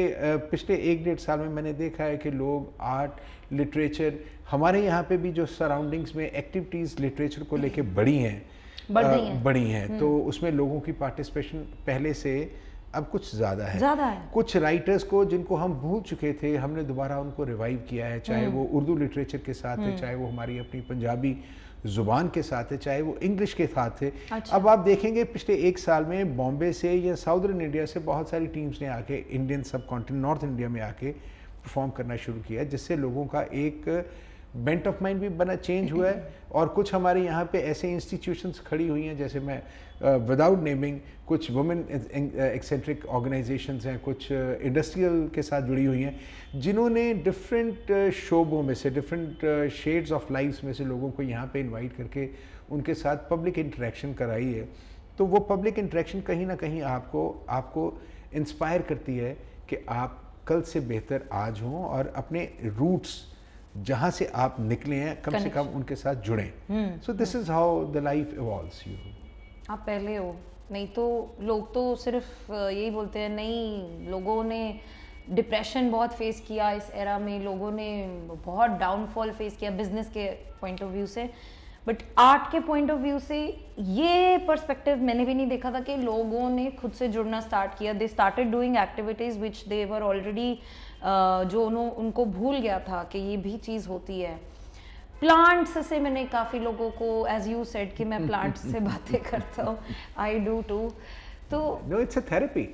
पिछले 1-1.5 साल में मैंने देखा है कि लोग आर्ट, लिटरेचर, हमारे यहाँ पे भी जो सराउंडिंग्स में एक्टिविटीज़ लिटरेचर को लेके बढ़ी हैं, तो उसमें लोगों की पार्टिसिपेशन पहले से अब कुछ ज़्यादा है। कुछ राइटर्स को जिनको हम भूल चुके थे, हमने दोबारा उनको रिवाइव किया है, चाहे वो उर्दू लिटरेचर के साथ है, चाहे वो हमारी अपनी पंजाबी ज़ुबान के साथ है, चाहे वो इंग्लिश के साथ है। अच्छा। अब आप देखेंगे पिछले 1 साल में बॉम्बे से या साउदर्न इंडिया से बहुत सारी टीम्स ने आके इंडियन सब कॉन्टिनेंट, नॉर्थ इंडिया में आके परफॉर्म करना शुरू किया, जिससे लोगों का एक बेंट ऑफ माइंड भी बना चेंज हुआ है। और कुछ हमारे यहाँ पे ऐसे इंस्टीट्यूशंस खड़ी हुई हैं, जैसे मैं विदाउट नेमिंग, कुछ वुमेन एक्सेंट्रिक ऑर्गेनाइजेशंस हैं, कुछ इंडस्ट्रियल के साथ जुड़ी हुई हैं, जिन्होंने डिफरेंट शोबों में से, डिफरेंट शेड्स ऑफ लाइफ्स में से लोगों को यहाँ पे इनवाइट करके उनके साथ पब्लिक इंटरेक्शन कराई है। तो वो पब्लिक इंटरेक्शन कहीं ना कहीं आपको इंस्पायर करती है कि आप कल से बेहतर आज हों और अपने रूट्स जहाँ से आप निकले हैं कम से कम उनके साथ जुड़ें। सो this is how the life evolves. आप पहले हो, नहीं तो लोग तो सिर्फ यही बोलते हैं, नहीं लोगों ने डिप्रेशन बहुत फेस किया इस एरा में, लोगों ने बहुत डाउनफॉल फेस किया बिजनेस के पॉइंट ऑफ व्यू से, बट आर्ट के पॉइंट ऑफ व्यू से ये पर्सपेक्टिव मैंने भी नहीं देखा था कि लोगों ने खुद से जुड़ना स्टार्ट किया। They started doing activities which they were already, जो उनको भूल गया था कि ये भी चीज़ होती है। प्लांट्स से मैंने काफ़ी लोगों को, एज यू सेड कि मैं प्लांट्स से बातें करता हूँ, आई डू टू। तो no, it's a therapy.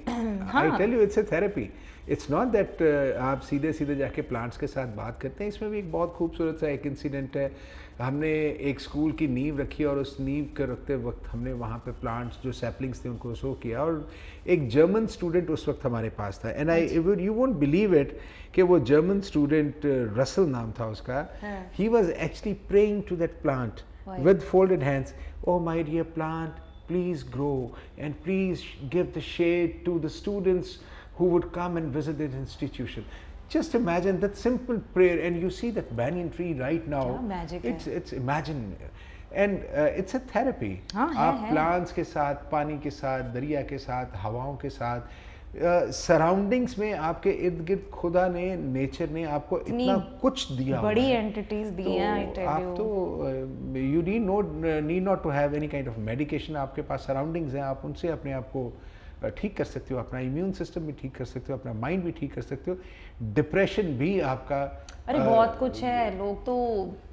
I tell you, it's a therapy. It's not that आप सीधे सीधे जाके प्लांट्स के साथ बात करते हैं। इसमें भी एक बहुत खूबसूरत सा एक इंसिडेंट है। हमने एक स्कूल की नींव रखी और उस नींव के रखते वक्त हमने वहाँ पे प्लांट्स जो सैपलिंग्स थे उनको शो किया, और एक जर्मन स्टूडेंट उस वक्त हमारे पास था। And you won't believe it कि वो जर्मन स्टूडेंट, रसल नाम था उसका, he was actually praying to that plant with folded hands, oh my dear plant, please grow and please give the shade to the students who would come and visit this institution. Just imagine that simple prayer, and you see that banyan tree right now. Magic it's imagine, and it's a therapy. आप plants के साथ, पानी के साथ, दरिया के साथ, हवाओं के साथ, सराउंडिंग्स में आपके इर्द गिर्द खुदा ने, नेचर ने आपको इतना कुछ दिया, बड़ी एंटिटीज दी हैं। आई टेल यू, आप तो you need not to have any kind of medication. आपके पास सराउंडिंग्स हैं, आप उनसे अपने आप को ठीक कर सकते हो, अपना इम्यून सिस्टम भी ठीक कर सकते हो, अपना माइंड भी ठीक कर सकते हो, डिप्रेशन भी आपका अरे बहुत कुछ है। लोग तो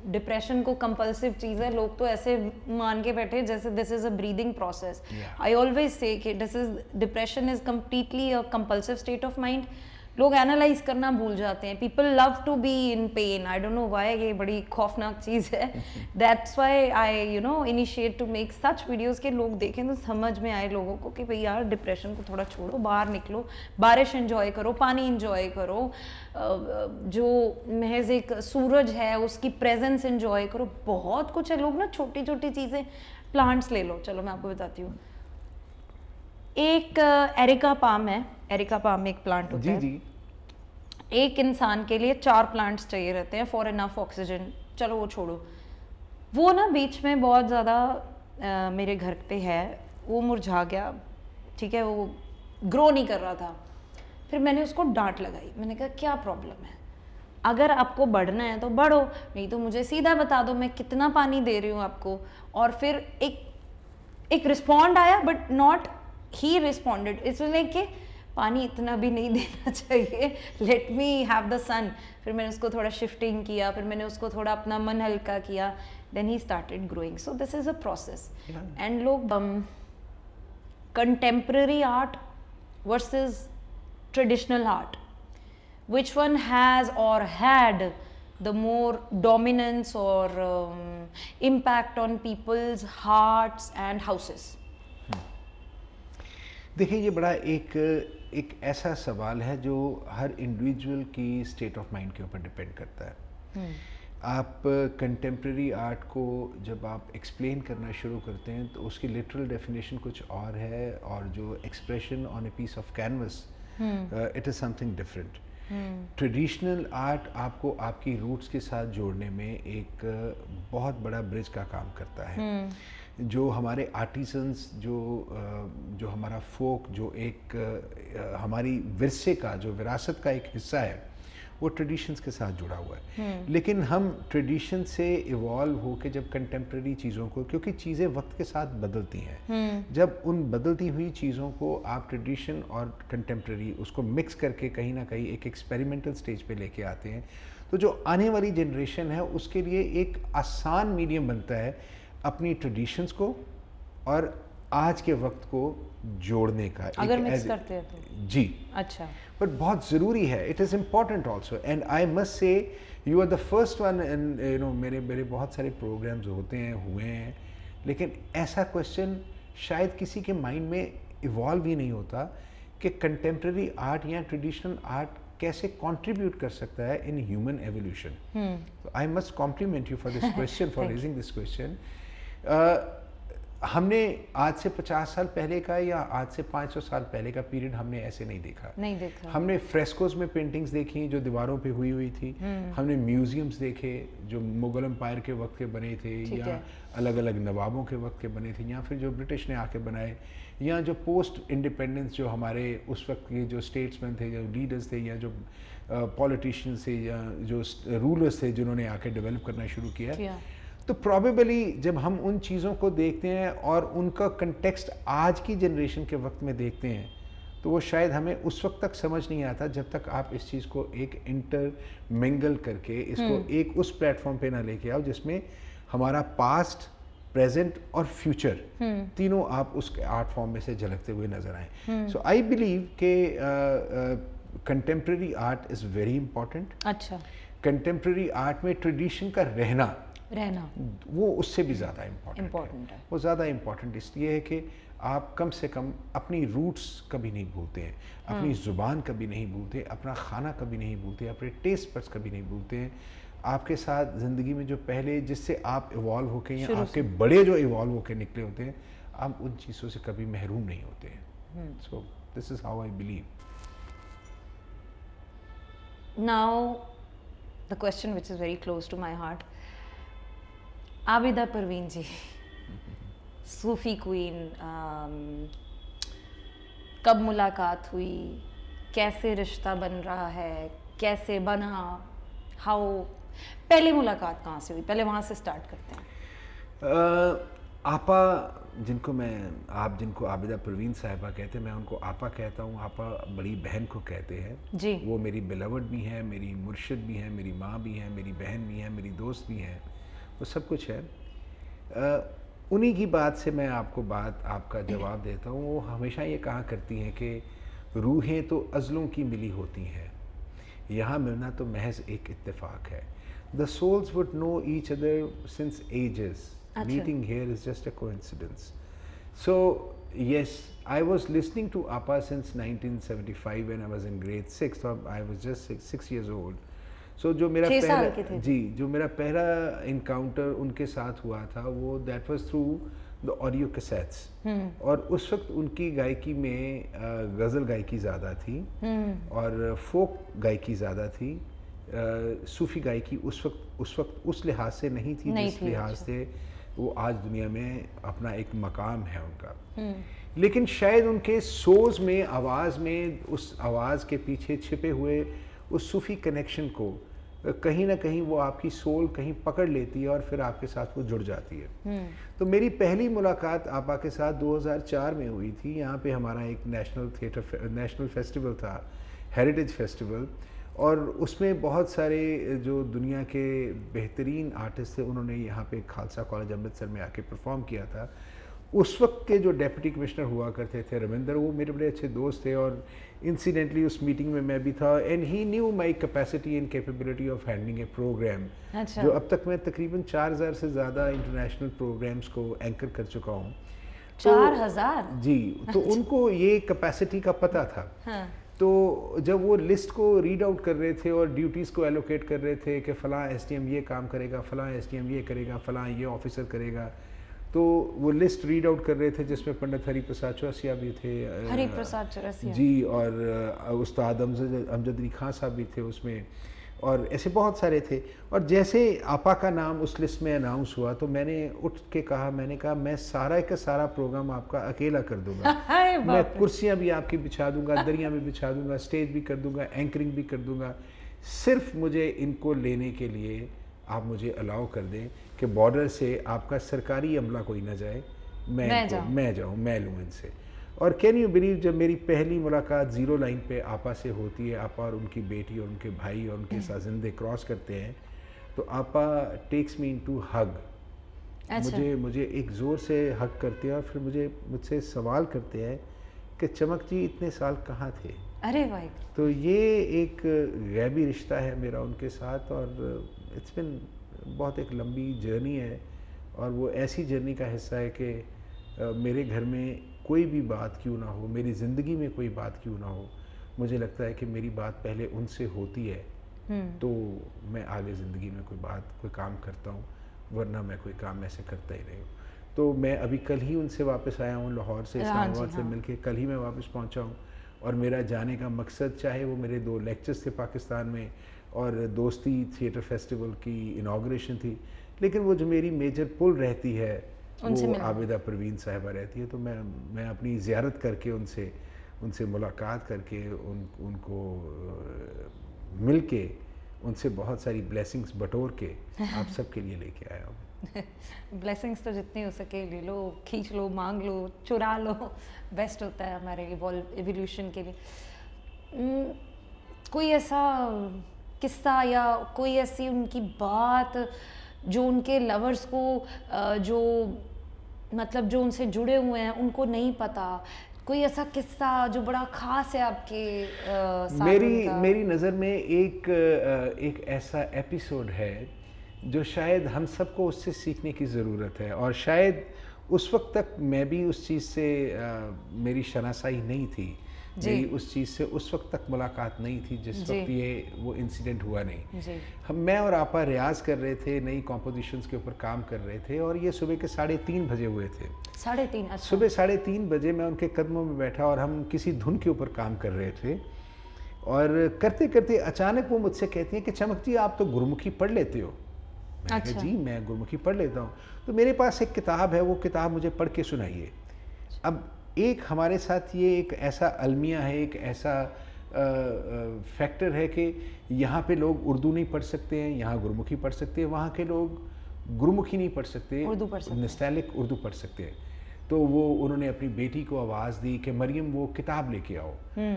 डिप्रेशन को कंपल्सिव चीज़ है, लोग तो ऐसे मान के बैठे जैसे this is a breathing process. I always say that this is depression is completely a compulsive state of mind. लोग एनालाइज करना भूल जाते हैं। People love to be in pain, I don't know why, ये बड़ी खौफनाक चीज़ है। That's why I initiate to make such videos के लोग देखें तो समझ में आए लोगों को कि भाई यार डिप्रेशन को थोड़ा छोड़ो, बाहर निकलो, बारिश एंजॉय करो, पानी एंजॉय करो, जो महज एक सूरज है उसकी प्रेजेंस एंजॉय करो। बहुत कुछ है। लोग ना छोटी छोटी चीज़ें, प्लांट्स ले लो, चलो मैं आपको बताती हूँ। एक एरिका पाम है, एरिका पाम एक प्लांट होता है। जी। एक इंसान के लिए 4 प्लांट्स चाहिए रहते हैं फॉर इनफ ऑक्सीजन। चलो वो छोड़ो, वो ना बीच में बहुत ज़्यादा मेरे घर पे है, वो मुरझा गया, ठीक है, वो ग्रो नहीं कर रहा था। फिर मैंने उसको डांट लगाई, मैंने कहा क्या प्रॉब्लम है, अगर आपको बढ़ना है तो बढ़ो, नहीं तो मुझे सीधा बता दो मैं कितना पानी दे रही हूँ आपको। और फिर एक रिस्पॉन्ड आया, बट नॉट ही रिस्पॉन्डेड, इसलिए कि पानी इतना भी नहीं देना चाहिए, लेट मी हैव द सन। फिर मैंने उसको थोड़ा शिफ्टिंग किया, फिर मैंने उसको थोड़ा अपना मन हल्का किया, then he started growing. So this is a process. And लोग contemporary art versus traditional art, which one has or had the more dominance or impact on people's hearts and houses? देखिए ये बड़ा एक ऐसा सवाल है जो हर इंडिविजुअल की स्टेट ऑफ माइंड के ऊपर डिपेंड करता है। आप कंटेम्प्रेरी आर्ट को जब आप एक्सप्लेन करना शुरू करते हैं तो उसकी लिटरल डेफिनेशन कुछ और है, और जो expression on a piece of canvas it is something different. Traditional art आपको आपकी रूट्स के साथ जोड़ने में एक बहुत बड़ा ब्रिज का काम करता है। जो हमारे आर्टिसंस, जो हमारा फोक, जो एक हमारी विरसे का, जो विरासत का एक हिस्सा है, वो ट्रेडिशंस के साथ जुड़ा हुआ है। लेकिन हम ट्रेडिशन से इवॉल्व होके जब कंटेम्प्रेरी चीज़ों को, क्योंकि चीज़ें वक्त के साथ बदलती हैं, जब उन बदलती हुई चीज़ों को आप ट्रेडिशन और कंटेम्प्रेरी उसको मिक्स करके कहीं ना कहीं एक एक्सपेरिमेंटल स्टेज पे लेके आते हैं, तो जो आने वाली जनरेशन है उसके लिए एक आसान मीडियम बनता है अपनी ट्रेडिशंस को और आज के वक्त को जोड़ने का। अगर मिक्स करते हैं तो जी, अच्छा, बट बहुत ज़रूरी है, it is important also. And I must say you are the first one, and you know मेरे बहुत सारे प्रोग्राम्स होते हैं, हुए हैं, लेकिन ऐसा क्वेश्चन शायद किसी के माइंड में इवॉल्व ही नहीं होता कि कंटेम्प्रेरी आर्ट या ट्रेडिशनल आर्ट कैसे कंट्रीब्यूट कर सकता है इन ह्यूमन एवोल्यूशन। तो I must compliment you for this question, for raising this question. हमने आज से 50 साल पहले का या आज से 500 साल पहले का पीरियड हमने ऐसे नहीं देखा। हमने फ्रेस्कोज में पेंटिंग्स देखी जो दीवारों पे हुई थी। हमने म्यूजियम्स देखे जो मुगल एम्पायर के वक्त के बने थे, या अलग अलग नवाबों के वक्त के बने थे, या फिर जो ब्रिटिश ने आके बनाए, या जो पोस्ट इंडिपेंडेंस जो हमारे उस वक्त के जो स्टेट्समैन थे, जो लीडर्स थे, या जो पॉलिटिशियंस थे, या जो रूलर्स थे जिन्होंने आके डेवलप करना शुरू किया। तो प्रॉबेबली जब हम उन चीज़ों को देखते हैं और उनका कंटेक्स्ट आज की जनरेशन के वक्त में देखते हैं, तो वो शायद हमें उस वक्त तक समझ नहीं आता जब तक आप इस चीज़ को एक इंटरमिंगल करके इसको एक उस प्लेटफॉर्म पे ना लेके आओ जिसमें हमारा पास्ट, प्रेजेंट और फ्यूचर तीनों आप उस आर्ट फॉर्म में से झलकते हुए नजर आए। सो आई बिलीव के contemporary art is very important. अच्छा, कंटेम्प्रेरी आर्ट में ट्रेडिशन का रहना वो उससे भी ज़्यादा इम्पॉर्टेंट है। वो ज़्यादा इम्पॉर्टेंट इसलिए है कि आप कम से कम अपनी रूट्स कभी नहीं भूलते हैं, अपनी ज़ुबान कभी नहीं भूलते, अपना खाना कभी नहीं भूलते, अपने टेस्ट बड्स कभी नहीं भूलते हैं। आपके साथ ज़िंदगी में जो पहले जिससे आप इवॉल्व होके या आपके बड़े जो इवॉल्व होके निकले होते हैं, आप उन चीज़ों से कभी महरूम नहीं होते हैं। So this is how I believe. Now the question which is very close to my heart, Abida Parveen ji, Sufi queen, कब मुलाकात हुई, कैसे रिश्ता बन रहा है, कैसे बना, हाउ, पहली मुलाकात कहाँ से हुई, पहले वहाँ से स्टार्ट करते हैं। आपा आप जिनको आबिदा परवीन साहिबा कहते हैं, मैं उनको आपा कहता हूँ। आपा बड़ी बहन को कहते हैं जी। वो मेरी बिलवड भी हैं, मेरी मुर्शिद भी हैं, मेरी माँ भी हैं, मेरी बहन भी हैं, मेरी दोस्त भी हैं, वो सब कुछ है। उन्हीं की बात से मैं आपका जवाब देता हूँ। वो हमेशा ये कहा करती हैं कि रूहें तो अज़लों की मिली होती हैं, यहाँ मिलना तो महज एक इत्तेफाक है। The souls would know each other since ages, meeting here is just a coincidence. So yes, I was listening to APA since 1975 when I was in grade 6, so I was just six years old. So जो मेरा 6 साल के पहला थे। जी जो मेरा पहला इनकाउंटर उनके साथ हुआ था वो that was through the audio cassettes. और उस वक्त उनकी गायकी में गज़ल गायकी ज़्यादा थी और फोक गायकी ज़्यादा थी। सूफ़ी गायकी उस वक्त उस लिहाज से नहीं थी जिस लिहाज से वो आज दुनिया में अपना एक मकाम है उनका। लेकिन शायद उनके सोज में, आवाज़ में, उस आवाज़ के पीछे छिपे हुए उस सूफ़ी कनेक्शन को कहीं ना कहीं वो आपकी सोल कहीं पकड़ लेती है और फिर आपके साथ वो जुड़ जाती है। तो मेरी पहली मुलाकात आपा के साथ 2004 में हुई थी। यहाँ पे हमारा एक नेशनल फेस्टिवल था, हेरिटेज फेस्टिवल, और उसमें बहुत सारे जो दुनिया के बेहतरीन आर्टिस्ट थे उन्होंने यहाँ पे खालसा कॉलेज अमृतसर में आके परफॉर्म किया था। उस वक्त के जो डिप्टी कमिश्नर हुआ करते थे रविंदर, वो मेरे बड़े अच्छे दोस्त थे और इंसिडेंटली उस मीटिंग में मैं भी था। And he knew my capacity and capability of handling a programme. अच्छा। जो अब तक मैं तकरीबन 4000 से ज़्यादा इंटरनेशनल प्रोग्राम्स को एंकर कर चुका हूँ। 4000? जी, तो उनको ये कैपेसिटी का पता था। हाँ। तो जब वो लिस्ट को रीड आउट कर रहे थे और ड्यूटीज़ को एलोकेट कर रहे थे कि फ़लाँ एसडीएम ये काम करेगा, फ़लाँ एसडीएम ये करेगा, फ़लाँ ये ऑफिसर करेगा, तो वो लिस्ट रीड आउट कर रहे थे जिसमें पंडित हरि प्रसाद चौरसिया भी थे, हरि प्रसाद चौरसिया जी, और उस्ताद अमजद अली खां साहब भी थे उसमें, और ऐसे बहुत सारे थे। और जैसे आपा का नाम उस लिस्ट में अनाउंस हुआ तो मैंने उठ के कहा, मैं सारा का सारा प्रोग्राम आपका अकेला कर दूंगा। मैं कुर्सियां भी आपकी बिछा दूंगा, दरियां भी बिछा दूंगा, स्टेज भी कर दूंगा, एंकरिंग भी कर दूंगा। सिर्फ मुझे इनको लेने के लिए आप मुझे अलाउ कर दें कि बॉर्डर से आपका सरकारी अमला कोई ना जाए, मैं जाऊँ, मैं लूँ इनसे। और कैन यू बिलीव, जब मेरी पहली मुलाकात ज़ीरो लाइन पे आपा से होती है, आपा और उनकी बेटी और उनके भाई और उनके साथ जिंदे क्रॉस करते हैं, तो आपा टेक्स मी इनटू हग। अच्छा। मुझे एक ज़ोर से हग करते हैं और फिर मुझसे सवाल करते हैं कि चमक जी इतने साल कहाँ थे। अरे भाई। तो ये एक गैबी रिश्ता है मेरा उनके साथ, और इट्स बिन बहुत एक लंबी जर्नी है, और वो ऐसी जर्नी का हिस्सा है कि मेरे घर में कोई भी बात क्यों ना हो, मेरी ज़िंदगी में कोई बात क्यों ना हो, मुझे लगता है कि मेरी बात पहले उनसे होती है तो मैं आगे ज़िंदगी में कोई काम करता हूँ, वरना मैं कोई काम ऐसे करता ही नहीं हूँ। तो मैं अभी कल ही उनसे वापस आया हूँ, लाहौर से, इस्लामाबाद से मिलके कल ही मैं वापस पहुँचा हूँ। और मेरा जाने का मकसद, चाहे वो मेरे 2 लेक्चर्स थे पाकिस्तान में और दोस्ती थिएटर फेस्टिवल की इनाग्रेशन थी, लेकिन वो जो मेरी मेजर पुल रहती है वो आबिदा परवीन साहिबा रहती है। तो मैं अपनी ज़ियारत करके उनसे मुलाकात करके उनको मिल के उनसे बहुत सारी ब्लेसिंग्स बटोर के आप सबके लिए लेके आया हूँ। ब्लेसिंग्स तो जितनी हो सके ले लो, खींच लो, मांग लो, चुरा लो, बेस्ट होता है हमारे एवोल्यूशन के लिए। कोई ऐसा किस्सा या कोई ऐसी उनकी बात जो उनके लवर्स को जो मतलब जो उनसे जुड़े हुए हैं उनको नहीं पता, कोई ऐसा किस्सा जो बड़ा खास है आपके साथ? मेरी नज़र में एक ऐसा एपिसोड है जो शायद हम सबको उससे सीखने की ज़रूरत है, और शायद उस वक्त तक मैं भी उस चीज़ से मेरी शनासाई नहीं थी, मेरी उस चीज़ से उस वक्त तक मुलाकात नहीं थी जिस वक्त वो इंसिडेंट हुआ नहीं। मैं और आपा रियाज कर रहे थे, नई कॉम्पोजिशंस के ऊपर काम कर रहे थे, और ये सुबह के 3:30 बजे हुए थे। 3:30? अच्छा। सुबह 3:30 बजे मैं उनके कदमों में बैठा और हम किसी धुन के ऊपर काम कर रहे थे, और करते करते अचानक वो मुझसे कहती हैं कि चमक जी आप तो गुरमुखी पढ़ लेते हो। मैंने कहा जी मैं गुरमुखी पढ़ लेता हूँ, तो मेरे पास एक किताब है, वो किताब मुझे पढ़ के सुनाइए। अब एक हमारे साथ ये एक ऐसा अलमिया है, एक ऐसा फैक्टर है कि यहाँ पे लोग उर्दू नहीं पढ़ सकते हैं, यहाँ गुरमुखी पढ़ सकते हैं, वहाँ के लोग गुरुमुखी नहीं पढ़ सकते, उर्दू पढ़ सकते हैं। नस्टैलिक उर्दू पढ़ सकते हैं। तो वो उन्होंने अपनी बेटी को आवाज़ दी कि मरियम वो किताब लेके आओ।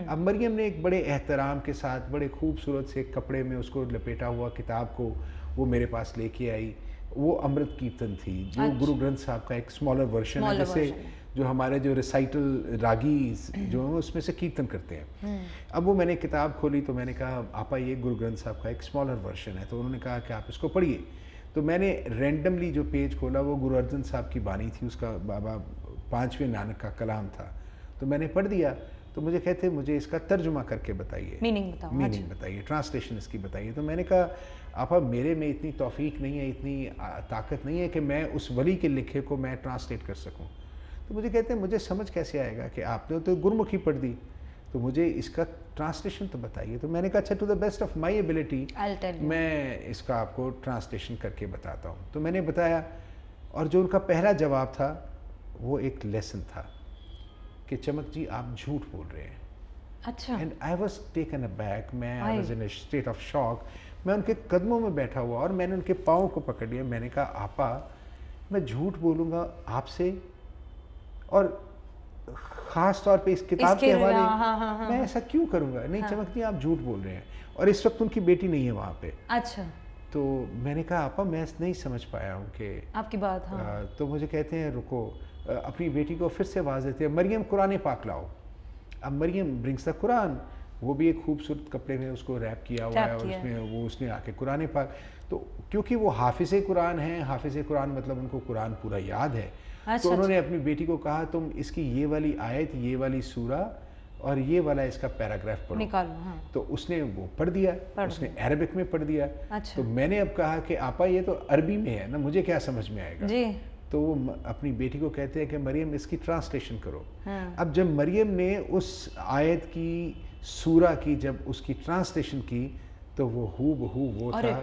अब मरियम ने एक बड़े एहतराम के साथ बड़े खूबसूरत से कपड़े में उसको लपेटा हुआ किताब को वो मेरे पास लेके आई। वो अमृत कीर्तन थी, जो गुरु ग्रंथ साहब का एक स्मॉलर वर्जन है, जैसे जो हमारे जो रिसाइटल रागी जो है उसमें से कीर्तन करते हैं। अब वो मैंने किताब खोली तो मैंने कहा आपा ये गुरु ग्रंथ साहब का एक स्मॉलर वर्जन है। तो उन्होंने कहा कि आप इसको पढ़िए। तो मैंने रैंडमली जो पेज खोला वो गुरु अर्जन साहब की बानी थी, उसका बाबा 5वें नानक का कलाम था। तो मैंने पढ़ दिया। तो मुझे कहते मुझे इसका तर्जुमा करके बताइए, मीनिंग बताओ, मीनिंग बताइए, ट्रांसलेशन इसकी बताइए। तो मैंने कहा आपा मेरे में इतनी तौफीक नहीं है, इतनी ताकत नहीं है कि मैं उस वली के लिखे को मैं ट्रांसलेट कर सकूं। तो मुझे कहते हैं मुझे समझ कैसे आएगा कि आपने तो गुरमुखी पढ़ दी, तो मुझे इसका ट्रांसलेशन तो बताइए। तो मैंने कहा अच्छा to the best of my ability मैं इसका आपको ट्रांसलेशन करके बताता हूँ। तो मैंने बताया और जो उनका पहला जवाब था वो एक लेसन था कि चमक जी आप झूठ बोल रहे हैं। अच्छा। And I was taken aback, मैं I was in a state of shock. मैं उनके कदमों में बैठा हुआ और मैंने उनके पाँव को पकड़ लिया। मैंने कहा आपा मैं झूठ बोलूँगा आपसे, और ख़ास तौर पे इस किताब के हवाले मैं ऐसा क्यों करूँगा? नहीं चमक जी आप झूठ बोल रहे हैं। और इस वक्त उनकी बेटी नहीं है वहाँ पे। अच्छा। तो मैंने कहा आपा मैं नहीं समझ पाया हूँ कि आपकी बात। तो मुझे कहते हैं रुको, अपनी बेटी को फिर से आवाज़ देते हैं मरियम कुरान पाक लाओ। अब मरियम ब्रिंग्स द कुरान, वो भी एक खूबसूरत कपड़े में उसको रैप किया हुआ है और उसमें वो उसने आके कुरान पाक, तो क्योंकि वो हाफिज़ कुरान है, हाफिज़ कुरान मतलब उनको कुरान पूरा याद है। तो उन्होंने अपनी बेटी को कहा तुम इसकी ये वाली आयत, ये वाली सूरा और ये वाला इसका पैराग्राफ पढ़ो, निकालो। तो उसने वो पढ़ दिया, उसने अरबिक में पढ़ दिया। अच्छा। तो मैंने अब कहा कि आपा ये तो अरबी में है ना, मुझे क्या समझ में आएगा जी। तो वो अपनी बेटी को कहते हैं कि मरियम इसकी ट्रांसलेशन करो। अब जब मरियम ने उस आयत की सूरा की जब उसकी ट्रांसलेशन की तो वो हूबहू वो था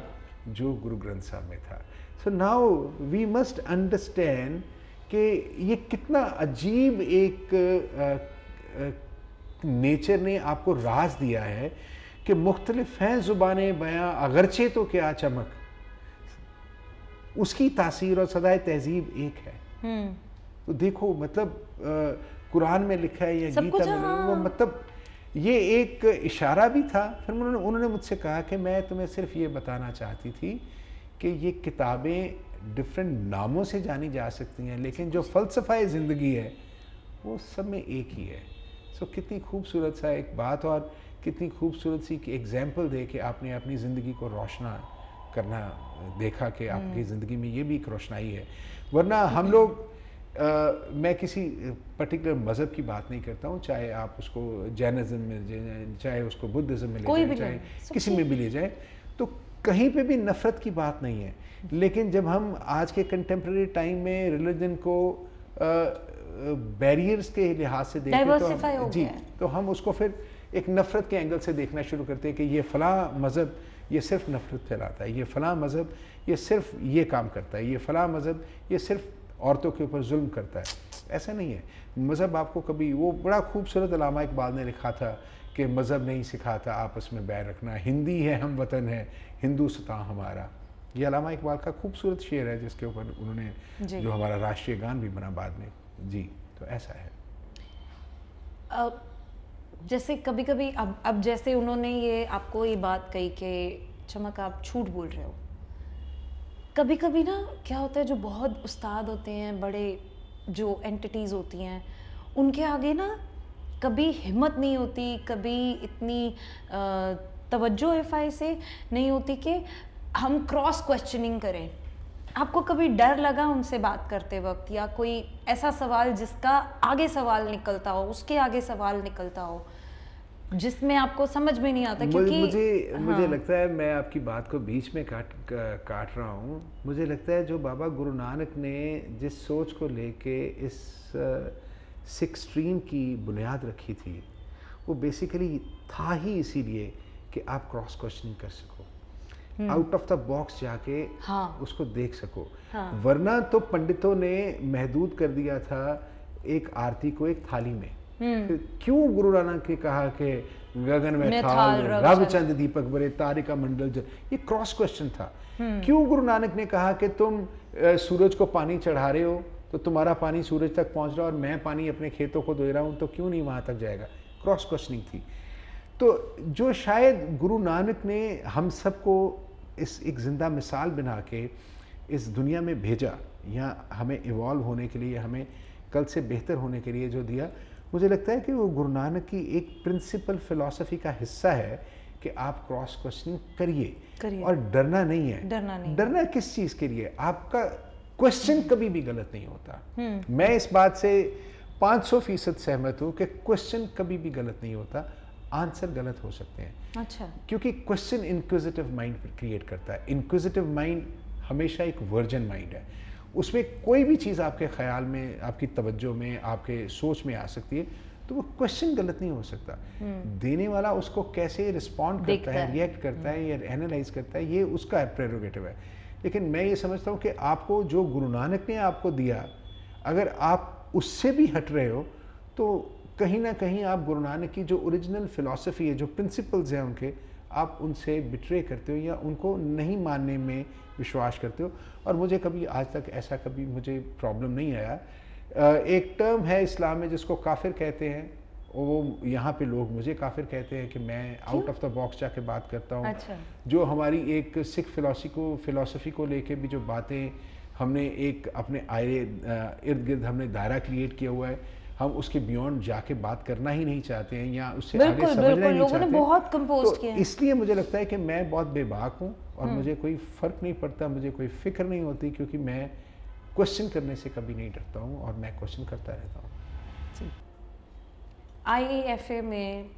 जो गुरु ग्रंथ साहब में था। So now we must understand कि ये कितना अजीब एक नेचर ने आपको राज दिया है कि मुख्तलिफ हैं ज़ुबानें बयां अगरचे तो क्या चमक, उसकी तासीर और सदाए तहजीब एक है। तो देखो मतलब कुरान में लिखा है या गीता में, वो मतलब ये एक इशारा भी था। फिर उन्होंने मुझसे कहा कि मैं तुम्हें सिर्फ ये बताना चाहती थी कि ये किताबें डिफरेंट नामों से जानी जा सकती हैं लेकिन जो फ़लसफ़ा ज़िंदगी है वो सब में एक ही है। सो कितनी खूबसूरत सा एक बात और कितनी खूबसूरत सी एग्जाम्पल दे कि आपने अपनी ज़िंदगी को रोशना करना देखा कि आपकी ज़िंदगी में ये भी एक रोशनाई है। वरना हम लोग मैं किसी पर्टिकुलर मज़हब की बात नहीं करता हूँ, चाहे आप उसको जैनिज़्म में ले जाएँ, चाहे उसको बुद्धिज़्म में ले जाएँ, चाहे किसी में भी ले जाएँ, तो कहीं पे भी नफ़रत की बात नहीं है। लेकिन जब हम आज के कंटेम्प्रेरी टाइम में रिलीजन को बैरियर्स के लिहाज से देखते तो हम उसको फिर एक नफ़रत के एंगल से देखना शुरू करते हैं कि ये फ़लाँ मज़हब ये सिर्फ नफ़रत फैलाता है, ये फ़लाँ मज़हब ये सिर्फ ये काम करता है, ये फ़लाँ मज़हब ये सिर्फ औरतों के ऊपर जुल्म करता है। ऐसा नहीं है। मज़हब आपको कभी, वो बड़ा खूबसूरत अल्लामा इकबाल ने लिखा था कि मज़हब नहीं सिखाता आपस में बैर रखना, हिंदी है हम वतन है हिंदुस्तान हमारा। ये अल्लामा इकबाल का खूबसूरत शेर है जिसके ऊपर उन्होंने जो हमारा राष्ट्रीय गान भी बना बाद में। जी, तो ऐसा है। जैसे कभी कभी अब जैसे उन्होंने ये आपको ये बात कही कि चमक आप झूठ बोल रहे हो, कभी कभी ना क्या होता है जो बहुत उस्ताद होते हैं, बड़े जो एंटिटीज़ होती हैं, उनके आगे ना कभी हिम्मत नहीं होती, कभी इतनी तवज्जो हिफाई से नहीं होती कि हम क्रॉस क्वेश्चनिंग करें। आपको कभी डर लगा उनसे बात करते वक्त, या कोई ऐसा सवाल जिसका आगे सवाल निकलता हो, उसके आगे सवाल निकलता हो, जिसमें आपको समझ में नहीं आता? क्योंकि मुझे लगता है, मैं आपकी बात को बीच में काट रहा हूँ, मुझे लगता है जो बाबा गुरु नानक ने जिस सोच को लेके इस सिक्स स्ट्रीम की बुनियाद रखी थी वो बेसिकली था ही इसीलिए कि आप क्रॉस क्वेश्चनिंग कर सको, आउट ऑफ द बॉक्स जाके उसको देख सको। वरना तो पंडितों ने महदूद कर दिया था एक आरती को एक थाली में। क्यों गुरु नानक ने कहा कि गगन में थाल रव चंद दीपक बरे तारिका मंडल जल, ये क्रॉस क्वेश्चन था। क्यों गुरु नानक ने कहा कि तुम सूरज को पानी चढ़ा रहे हो तो तुम्हारा पानी सूरज तक पहुंच रहा है और मैं पानी अपने खेतों को दे रहा हूं, तो क्यों नहीं वहां तक जाएगा? क्रॉस क्वेश्चनिंग थी। तो जो शायद गुरु नानक ने हम सबको इस एक ज़िंदा मिसाल बना के इस दुनिया में भेजा, या हमें इवॉल्व होने के लिए, हमें कल से बेहतर होने के लिए जो दिया, मुझे लगता है कि वो गुरु नानक की एक प्रिंसिपल फिलॉसफी का हिस्सा है कि आप क्रॉस क्वेश्चनिंग करिए और डरना नहीं है। डरना किस चीज़ के लिए? आपका क्वेश्चन कभी भी गलत नहीं होता। मैं इस बात से 500% सहमत हूँ कि क्वेश्चन कभी भी गलत नहीं होता, आंसर गलत हो सकते हैं। अच्छा। क्योंकि क्वेश्चन इंक्विजिटिव माइंड क्रिएट करता है। इंक्विजिटिव माइंड हमेशा एक वर्जन माइंड है, उसमें कोई भी चीज़ आपके ख्याल में, आपकी तवज्जो में, आपके सोच में आ सकती है, तो वो क्वेश्चन गलत नहीं हो सकता। देने वाला उसको कैसे रिस्पॉन्ड करता है, रिएक्ट करता है या एनालाइज करता है, ये उसका प्रेरोगेटिव है। लेकिन मैं ये समझता हूँ कि आपको जो गुरु नानक ने आपको दिया, अगर आप उससे भी हट रहे हो तो कहीं ना कहीं आप गुरु नानक की जो ओरिजिनल फिलॉसफी है, जो प्रिंसिपल्स हैं उनके, आप उनसे बिट्रे करते हो या उनको नहीं मानने में विश्वास करते हो। और मुझे कभी आज तक ऐसा कभी मुझे प्रॉब्लम नहीं आया। एक टर्म है इस्लाम में जिसको काफिर कहते हैं, वो यहाँ पे लोग मुझे काफिर कहते हैं कि मैं आउट ऑफ द बॉक्स जाके बात करता हूँ। अच्छा। जो हमारी एक सिख फिलॉसफी को लेके भी जो बातें हमने एक अपने इर्द गिर्द हमने दायरा क्रिएट किया हुआ है, हम उसके बियॉन्ड जाके बात करना ही नहीं चाहते हैं या उससे आगे समझना ही नहीं लोगों चाहते। ने बहुत कंपोज किया है। इसलिए मुझे लगता है कि मैं बहुत बेबाक हूँ और मुझे कोई फ़र्क नहीं पड़ता, मुझे कोई फिक्र नहीं होती, क्योंकि मैं क्वेश्चन करने से कभी नहीं डरता हूँ और मैं क्वेश्चन करता रहता हूँ। IAFA में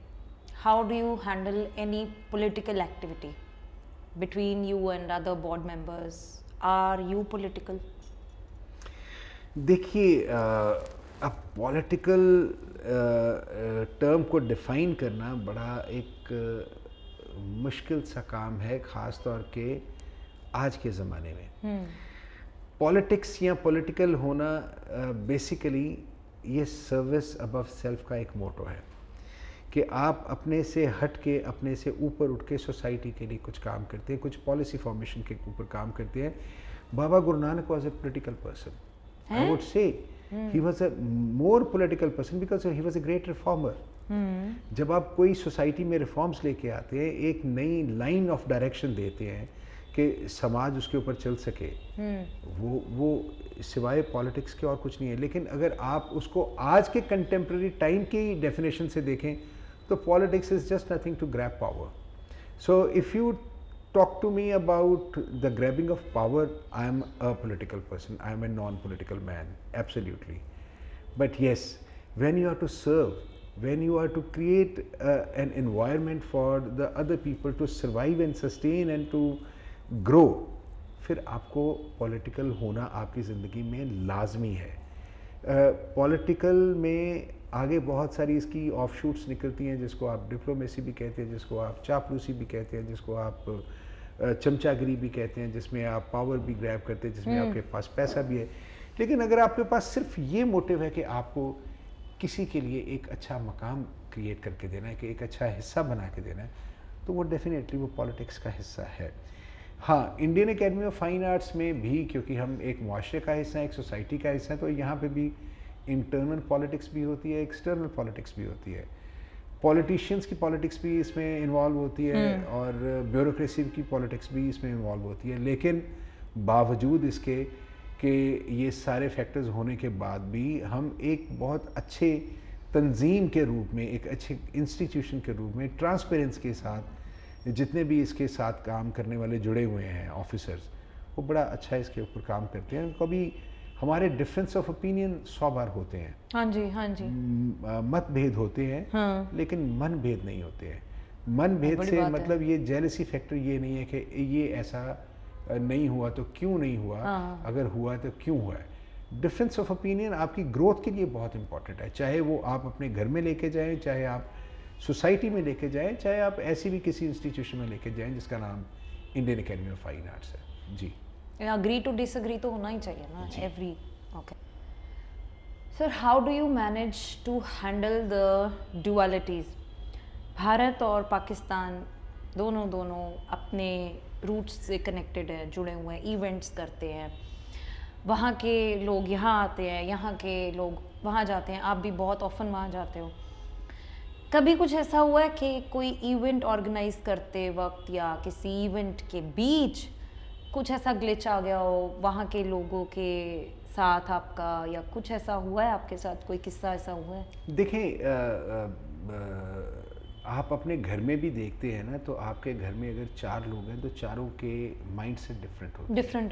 how do you handle any political activity between you and other board members? Are you political? देखिए, अब पॉलिटिकल टर्म को डिफाइन करना बड़ा एक मुश्किल सा काम है, ख़ास तौर के आज के ज़माने में। पॉलिटिक्स या पॉलिटिकल होना बेसिकली ये सर्विस अबव सेल्फ का एक मोटो है कि आप अपने से हट के, अपने से ऊपर उठ के सोसाइटी के लिए कुछ काम करते हैं, कुछ पॉलिसी फॉर्मेशन के ऊपर काम करते हैं। Baba Guru Nanak was a political person. I would say he was a more political person because he was a great reformer. जब आप कोई सोसाइटी में रिफॉर्म्स लेके आते हैं, एक नई लाइन ऑफ डायरेक्शन देते हैं कि समाज उसके ऊपर चल सके, वो सिवाय पॉलिटिक्स के और कुछ नहीं है। लेकिन अगर आप उसको आज के कंटेम्प्रेरी टाइम की डेफिनेशन से देखें तो politics is just nothing to grab power. So if you talk to me about the grabbing of power, I am a political person, I am a non-political man, absolutely. But yes, when you are to serve, when you are to create an environment for the other people to survive and sustain and to grow, फिर आपको political होना आपकी ज़िंदगी में लाजमी है। पॉलिटिकल में आगे बहुत सारी इसकी ऑफशूट्स निकलती हैं, जिसको आप डिप्लोमेसी भी कहते हैं, जिसको आप चापलूसी भी कहते हैं, जिसको आप चमचागिरी भी कहते हैं, जिसमें आप पावर भी ग्रैब करते हैं, जिसमें आपके पास पैसा भी है। लेकिन अगर आपके पास सिर्फ ये मोटिव है कि आपको किसी के लिए एक अच्छा मकाम क्रिएट करके देना है, कि एक अच्छा हिस्सा बना के देना है, तो वो डेफिनेटली वो पॉलिटिक्स का हिस्सा है। हाँ, Indian academy of fine arts में भी, क्योंकि हम एक मुआशरे का हिस्सा हैं, एक सोसाइटी का हिस्सा है, तो यहाँ पे भी इंटरनल पॉलिटिक्स भी होती है, एक्सटर्नल पॉलिटिक्स भी होती है। पॉलिटिशियंस की पॉलिटिक्स भी इसमें इन्वॉल्व होती है और ब्यूरोक्रेसी की पॉलिटिक्स भी इसमें इन्वॉल्व होती है। लेकिन बावजूद इसके कि ये सारे फैक्टर्स होने के बाद भी हम एक बहुत अच्छे तंजीम के रूप में, एक अच्छे इंस्टीट्यूशन के रूप में, ट्रांसपेरेंस के साथ जितने भी इसके साथ काम करने वाले जुड़े हुए हैं ऑफिसर्स, वो बड़ा अच्छा इसके ऊपर काम करते हैं। कभी हमारे डिफरेंस ऑफ ओपिनियन 100 बार होते हैं, हाँ जी, हाँ जी, मतभेद होते हैं, हाँ। लेकिन मन भेद नहीं होते हैं। मन भेद से मतलब ये जेलसी फैक्टर ये नहीं है कि ये ऐसा नहीं हुआ तो क्यों नहीं हुआ, हाँ। अगर हुआ तो क्यों हुआ है। डिफरेंस ऑफ ओपिनियन आपकी ग्रोथ के लिए बहुत इंपॉर्टेंट है, चाहे वो आप अपने घर में लेके जाएं, चाहे आप सोसाइटी में लेके जाएं, चाहे आप ऐसी भी किसी इंस्टीट्यूशन में लेके जाएं जिसका नाम Indian academy of fine arts है। जी, अग्री टू डिसएग्री तो होना ही चाहिए ना, every. Okay sir, how do you manage to handle the dualities? Bharat और पाकिस्तान दोनों अपने रूट्स से कनेक्टेड है, जुड़े हुए हैं, इवेंट्स करते हैं, वहाँ के लोग यहाँ आते हैं, यहाँ के लोग वहाँ जाते हैं, आप भी बहुत ऑफन वहाँ जाते हो। कभी कुछ ऐसा हुआ है कि कोई इवेंट ऑर्गेनाइज करते वक्त या किसी इवेंट के बीच कुछ ऐसा ग्लिच आ गया हो वहाँ के लोगों के साथ आपका, या कुछ ऐसा हुआ है आपके साथ, कोई किस्सा ऐसा हुआ है? देखें, आप अपने घर में भी देखते हैं ना, तो आपके घर में अगर 4 लोग हैं तो चारों के माइंड सेट डिफरेंट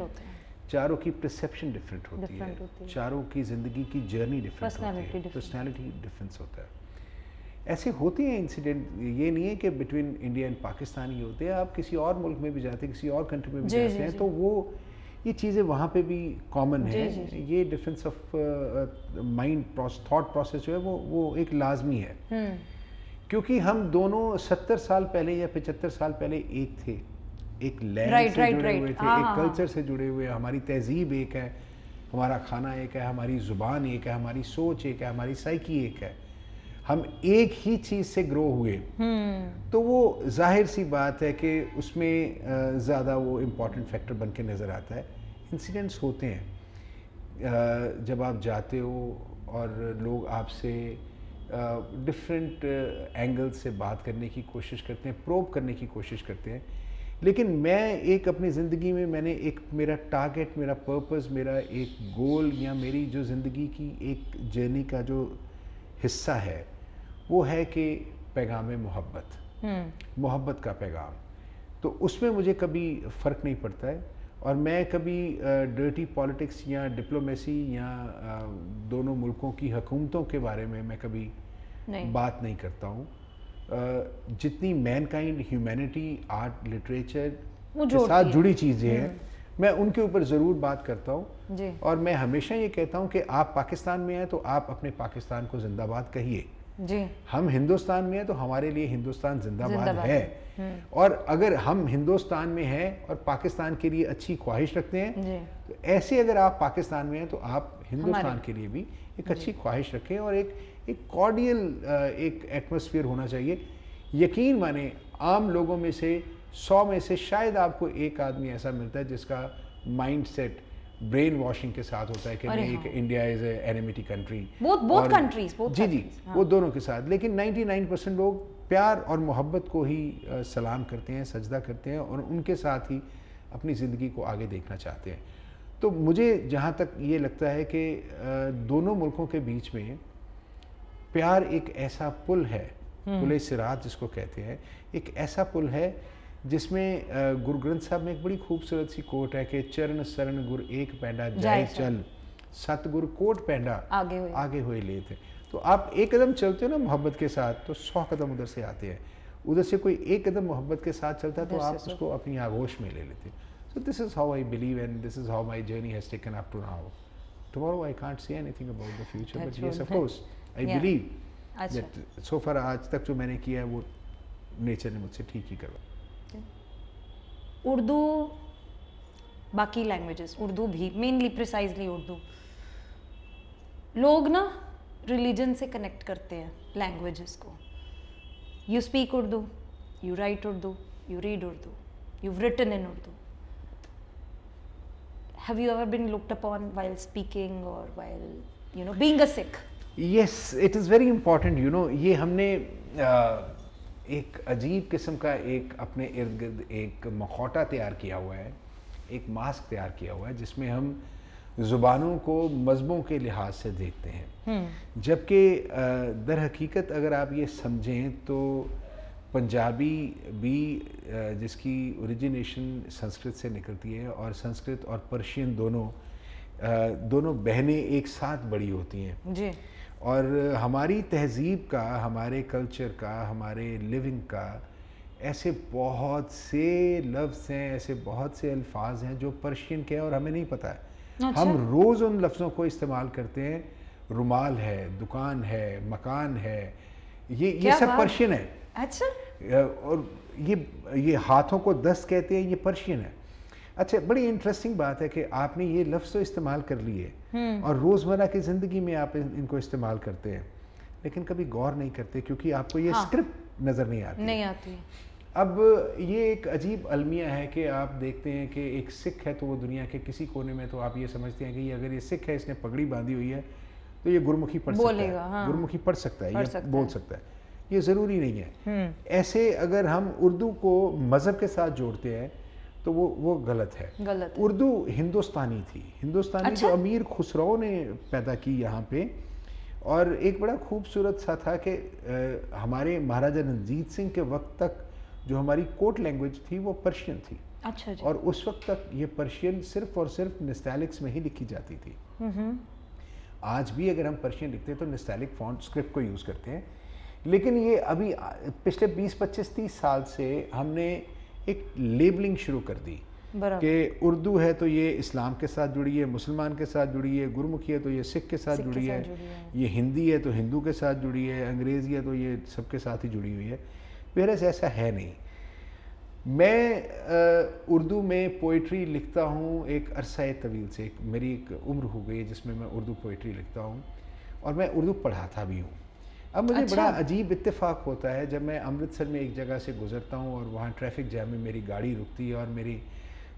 होते हैं, चारों की परसेप्शन डिफरेंट होती है, चारों की ज़िंदगी की जर्नी डिफरेंट होती है, पर्सनैलिटी डिफरेंस होता है। ऐसे होते हैं इंसिडेंट, ये नहीं है कि बिटवीन इंडिया एंड पाकिस्तान ही होते हैं, आप किसी और मुल्क में भी जाते हैं, किसी और कंट्री में भी जाते हैं, तो वो ये चीज़ें वहाँ पे भी कॉमन है। ये difference of mind thought process जो है वो एक लाजमी है, क्योंकि हम दोनों 70 साल पहले या 75 साल पहले एक थे, एक लैंड से जुड़े हुए थे, एक कल्चर से जुड़े हुए, हमारी तहजीब एक है, हमारा खाना एक है, हमारी ज़ुबान एक है, हमारी सोच एक है, हमारी साइकी एक है, हम एक ही चीज़ से ग्रो हुए। तो वो जाहिर सी बात है कि उसमें ज़्यादा वो इम्पॉर्टेंट फैक्टर बन के नज़र आता है। इंसिडेंट्स होते हैं जब आप जाते हो और लोग आपसे डिफरेंट एंगल से बात करने की कोशिश करते हैं, प्रोब करने की कोशिश करते हैं, लेकिन मैं एक अपनी ज़िंदगी में मैंने एक मेरा टारगेट, मेरा पर्पस, मेरा एक गोल या मेरी जो ज़िंदगी की एक जर्नी का जो हिस्सा है वो है कि पैगाम मोहब्बत, मोहब्बत का पैगाम। तो उसमें मुझे कभी फ़र्क नहीं पड़ता है, और मैं कभी डर्टी पॉलिटिक्स या डिप्लोमेसी या दोनों मुल्कों की हुकूमतों के बारे में मैं कभी बात नहीं करता हूँ। जितनी मैनकाइंड, ह्यूमैनिटी, आर्ट, लिटरेचर के साथ जुड़ी चीज़ें हैं, मैं उनके ऊपर ज़रूर बात करता हूँ। और मैं हमेशा ये कहता हूँ कि आप पाकिस्तान में हैं तो आप अपने पाकिस्तान को जिंदाबाद कहिए, हम हिंदुस्तान में हैं तो हमारे लिए हिंदुस्तान जिंदाबाद है। और अगर हम हिंदुस्तान में हैं और पाकिस्तान के लिए अच्छी ख्वाहिश रखते हैं, तो ऐसे अगर आप पाकिस्तान में हैं तो आप हिंदुस्तान के लिए भी एक अच्छी ख्वाहिश रखें, और एक कॉर्डियल एक एटमॉस्फेयर होना चाहिए। यकीन माने, आम लोगों में से 100 में से शायद आपको एक आदमी ऐसा मिलता है जिसका माइंड सेट ब्रेन वॉशिंग के साथ होता है कि नहीं, एक India is a enmity country, both countries, जी वो दोनों के साथ। लेकिन 99% लोग प्यार और मोहब्बत को ही सलाम करते हैं, सजदा करते हैं, और उनके साथ ही अपनी ज़िंदगी को आगे देखना चाहते हैं। तो मुझे जहाँ तक ये लगता है कि दोनों मुल्कों के बीच में प्यार एक ऐसा पुल है, पुल सिरात जिसको कहते हैं, एक ऐसा पुल है जिसमें गुरु ग्रंथ साहब में एक बड़ी खूबसूरत सी कोट है कि चरण शरण गुर एक पैंडा जाए चल, सतगुरु कोट पैंडा आगे हुए ले थे। तो आप एक कदम चलते हो ना मोहब्बत के साथ, तो 100 कदम उधर से आते हैं। उधर से कोई एक कदम मोहब्बत के साथ चलता है तो आप उसको अपनी आगोश में ले लेते हैं। So this is how I believe and this is how my journey has taken up to now. Tomorrow I can't say anything about the future, but yes of course I believe that so far आज तक जो मैंने किया है वो नेचर ने मुझसे ठीक ही करवाया। उर्दू, बाकी लैंग्वेजेस, उर्दू भी, मेनली प्रिसाइजली उर्दू, लोग ना रिलीजन से कनेक्ट करते हैं लैंग्वेजेस को। You speak Urdu, you right Urdu, you read Urdu, you've written in Urdu. Have you ever been looked upon while speaking or while, you know, being a Sikh? Yes, it is very important, you know. ये हमने एक अजीब किस्म का एक अपने इर्द गिर्द एक मखौटा तैयार किया हुआ है, एक मास्क तैयार किया हुआ है जिसमें हम ज़ुबानों को मज़हबों के लिहाज से देखते हैं, जबकि दर हकीकत अगर आप ये समझें तो पंजाबी भी जिसकी ओरिजिनेशन संस्कृत से निकलती है, और संस्कृत और पर्शियन दोनों बहनें एक साथ बड़ी होती हैं जी। और हमारी तहज़ीब का, हमारे कल्चर का, हमारे लिविंग का ऐसे बहुत से लफ्ज़ हैं, ऐसे बहुत से अल्फाज हैं जो पर्शियन के हैं और हमें नहीं पता है। अच्छा। हम रोज़ उन लफ्ज़ों को इस्तेमाल करते हैं। रुमाल है, दुकान है, मकान है, ये सब पर्शियन है। अच्छा। और ये हाथों को दस्त कहते हैं, ये पर्शियन है। अच्छा, बड़ी इंटरेस्टिंग बात है कि आपने ये लफ्ज़ तो इस्तेमाल कर लिए और रोज़मर्रा की ज़िंदगी में आप इनको इस्तेमाल करते हैं, लेकिन कभी गौर नहीं करते क्योंकि आपको ये स्क्रिप्ट नज़र नहीं आती। अब ये एक अजीब अलमिया है कि आप देखते हैं कि एक सिख है तो वो दुनिया के किसी कोने में, तो आप ये समझते हैं कि ये अगर ये सिख है, इसने पगड़ी बांधी हुई है, तो ये गुरमुखी पढ़ सकता बोलेगा, है, हाँ। गुरमुखी पढ़ सकता है, पढ़ ये सकता बोल है। सकता है। ये ज़रूरी नहीं है। ऐसे अगर हम उर्दू को मज़हब के साथ जोड़ते हैं तो वो गलत है। गलत है। उर्दू हिंदुस्तानी थी, हिंदुस्तानी अच्छा? जो अमीर खुसरो ने पैदा की यहाँ पे, और एक बड़ा खूबसूरत सा था कि हमारे महाराजा रंजीत सिंह के वक्त तक जो हमारी कोर्ट लैंग्वेज थी वो पर्शियन थी, अच्छा जी। और उस वक्त तक ये पर्शियन सिर्फ और सिर्फ निस्टैलिक्स में ही लिखी जाती थी। आज भी अगर हम पर्शियन लिखते हैं तो निस्टैलिक फॉन्ट स्क्रिप्ट को यूज़ करते हैं, लेकिन ये अभी पिछले 20-25-30 साल से हमने एक लेबलिंग शुरू कर दी बराबर। कि उर्दू है तो ये इस्लाम के साथ जुड़ी है, मुसलमान के साथ जुड़ी है, गुरमुखी है तो ये सिख के साथ सिख के जुड़ी साथ है, जुड़ी है। ये हिंदी है तो हिंदू के साथ जुड़ी है, अंग्रेज़ी है तो ये सबके साथ ही जुड़ी हुई है। वेरस ऐसा है नहीं। मैं उर्दू में पोइट्री लिखता हूँ एक अरसा तवील से, मेरी एक उम्र हो गई है जिसमें मैं उर्दू पोइट्री लिखता हूँ, और मैं उर्दू पढ़ाता भी हूँ। अब मुझे अच्छा। बड़ा अजीब इत्तेफाक होता है जब मैं अमृतसर में एक जगह से गुज़रता हूँ और वहाँ ट्रैफिक जैम में मेरी गाड़ी रुकती है, और मेरी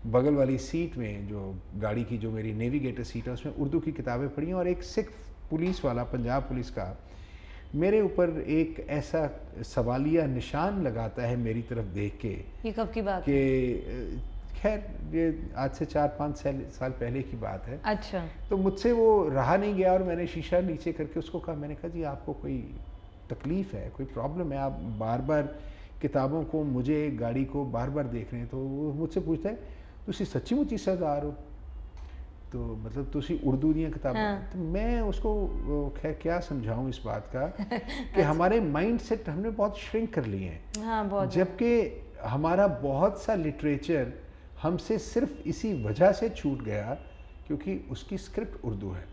बगल वाली सीट में जो गाड़ी की जो मेरी नेविगेटर सीट है उसमें उर्दू की किताबें पढ़ी हैं, और एक सिख पुलिस वाला, पंजाब पुलिस का, मेरे ऊपर एक ऐसा सवालिया निशान लगाता है मेरी तरफ देख के। ये कब की बात है? कि खैर ये आज से 4-5 साल पहले की बात है। अच्छा। तो मुझसे वो रहा नहीं गया, और मैंने शीशा नीचे करके उसको कहा, मैंने कहा जी आपको कोई तकलीफ़ है, कोई प्रॉब्लम है, आप बार बार किताबों को, मुझे गाड़ी को बार बार देख रहे हैं? तो वो मुझसे पूछता है, तुसी सच्ची मुच्ची सरदार हो? तो मतलब तुसी उर्दू दी किताबें? हाँ। तो मैं उसको खैर क्या समझाऊं इस बात का कि हमारे माइंड सेट हमने बहुत श्रिंक कर लिए हैं, हाँ बहुत। जबकि हमारा बहुत सा लिटरेचर हमसे सिर्फ इसी वजह से छूट गया क्योंकि उसकी स्क्रिप्ट उर्दू है।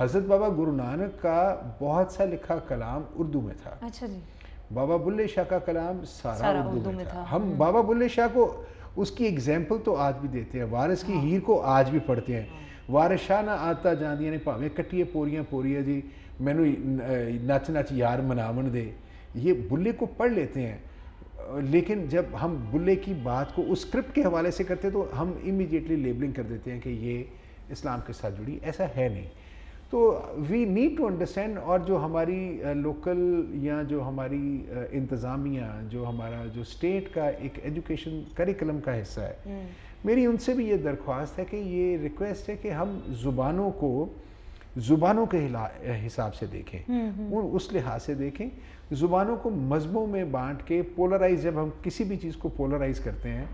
हज़रत बाबा गुरु नानक का बहुत सा लिखा कलाम उर्दू में था। अच्छा जी। बाबा बुल्ले शाह का कलाम सारा उर्दू में था। हम हम्म। बाबा बुल्ले शाह को उसकी एग्जाम्पल तो आज भी देते हैं, वारिस की हीर को आज भी पढ़ते हैं। वारिस शाह ना आता जांदियां ने भावें कट्टिए पोरियां पोरिया जी, मैनू नच नच यार मनावन दे, ये बुल्ले को पढ़ लेते हैं। लेकिन जब हम बुल्ले की बात को उस स्क्रिप्ट के हवाले से करते हैं तो हम इमीडिएटली लेबलिंग कर देते हैं कि ये इस्लाम के साथ जुड़ी, ऐसा है नहीं। तो वी नीड टू अंडरस्टैंड, और जो हमारी लोकल या जो हमारी इंतज़ामिया, जो हमारा जो स्टेट का एक एजुकेशन करिकुलम का हिस्सा है, मेरी उनसे भी ये दरख्वास्त है कि ये रिक्वेस्ट है कि हम ज़ुबानों के हिसाब से देखें, उस लिहाज से देखें। ज़ुबानों को मज़हबों में बांट के पोलराइज, जब हम किसी भी चीज़ को पोलराइज करते हैं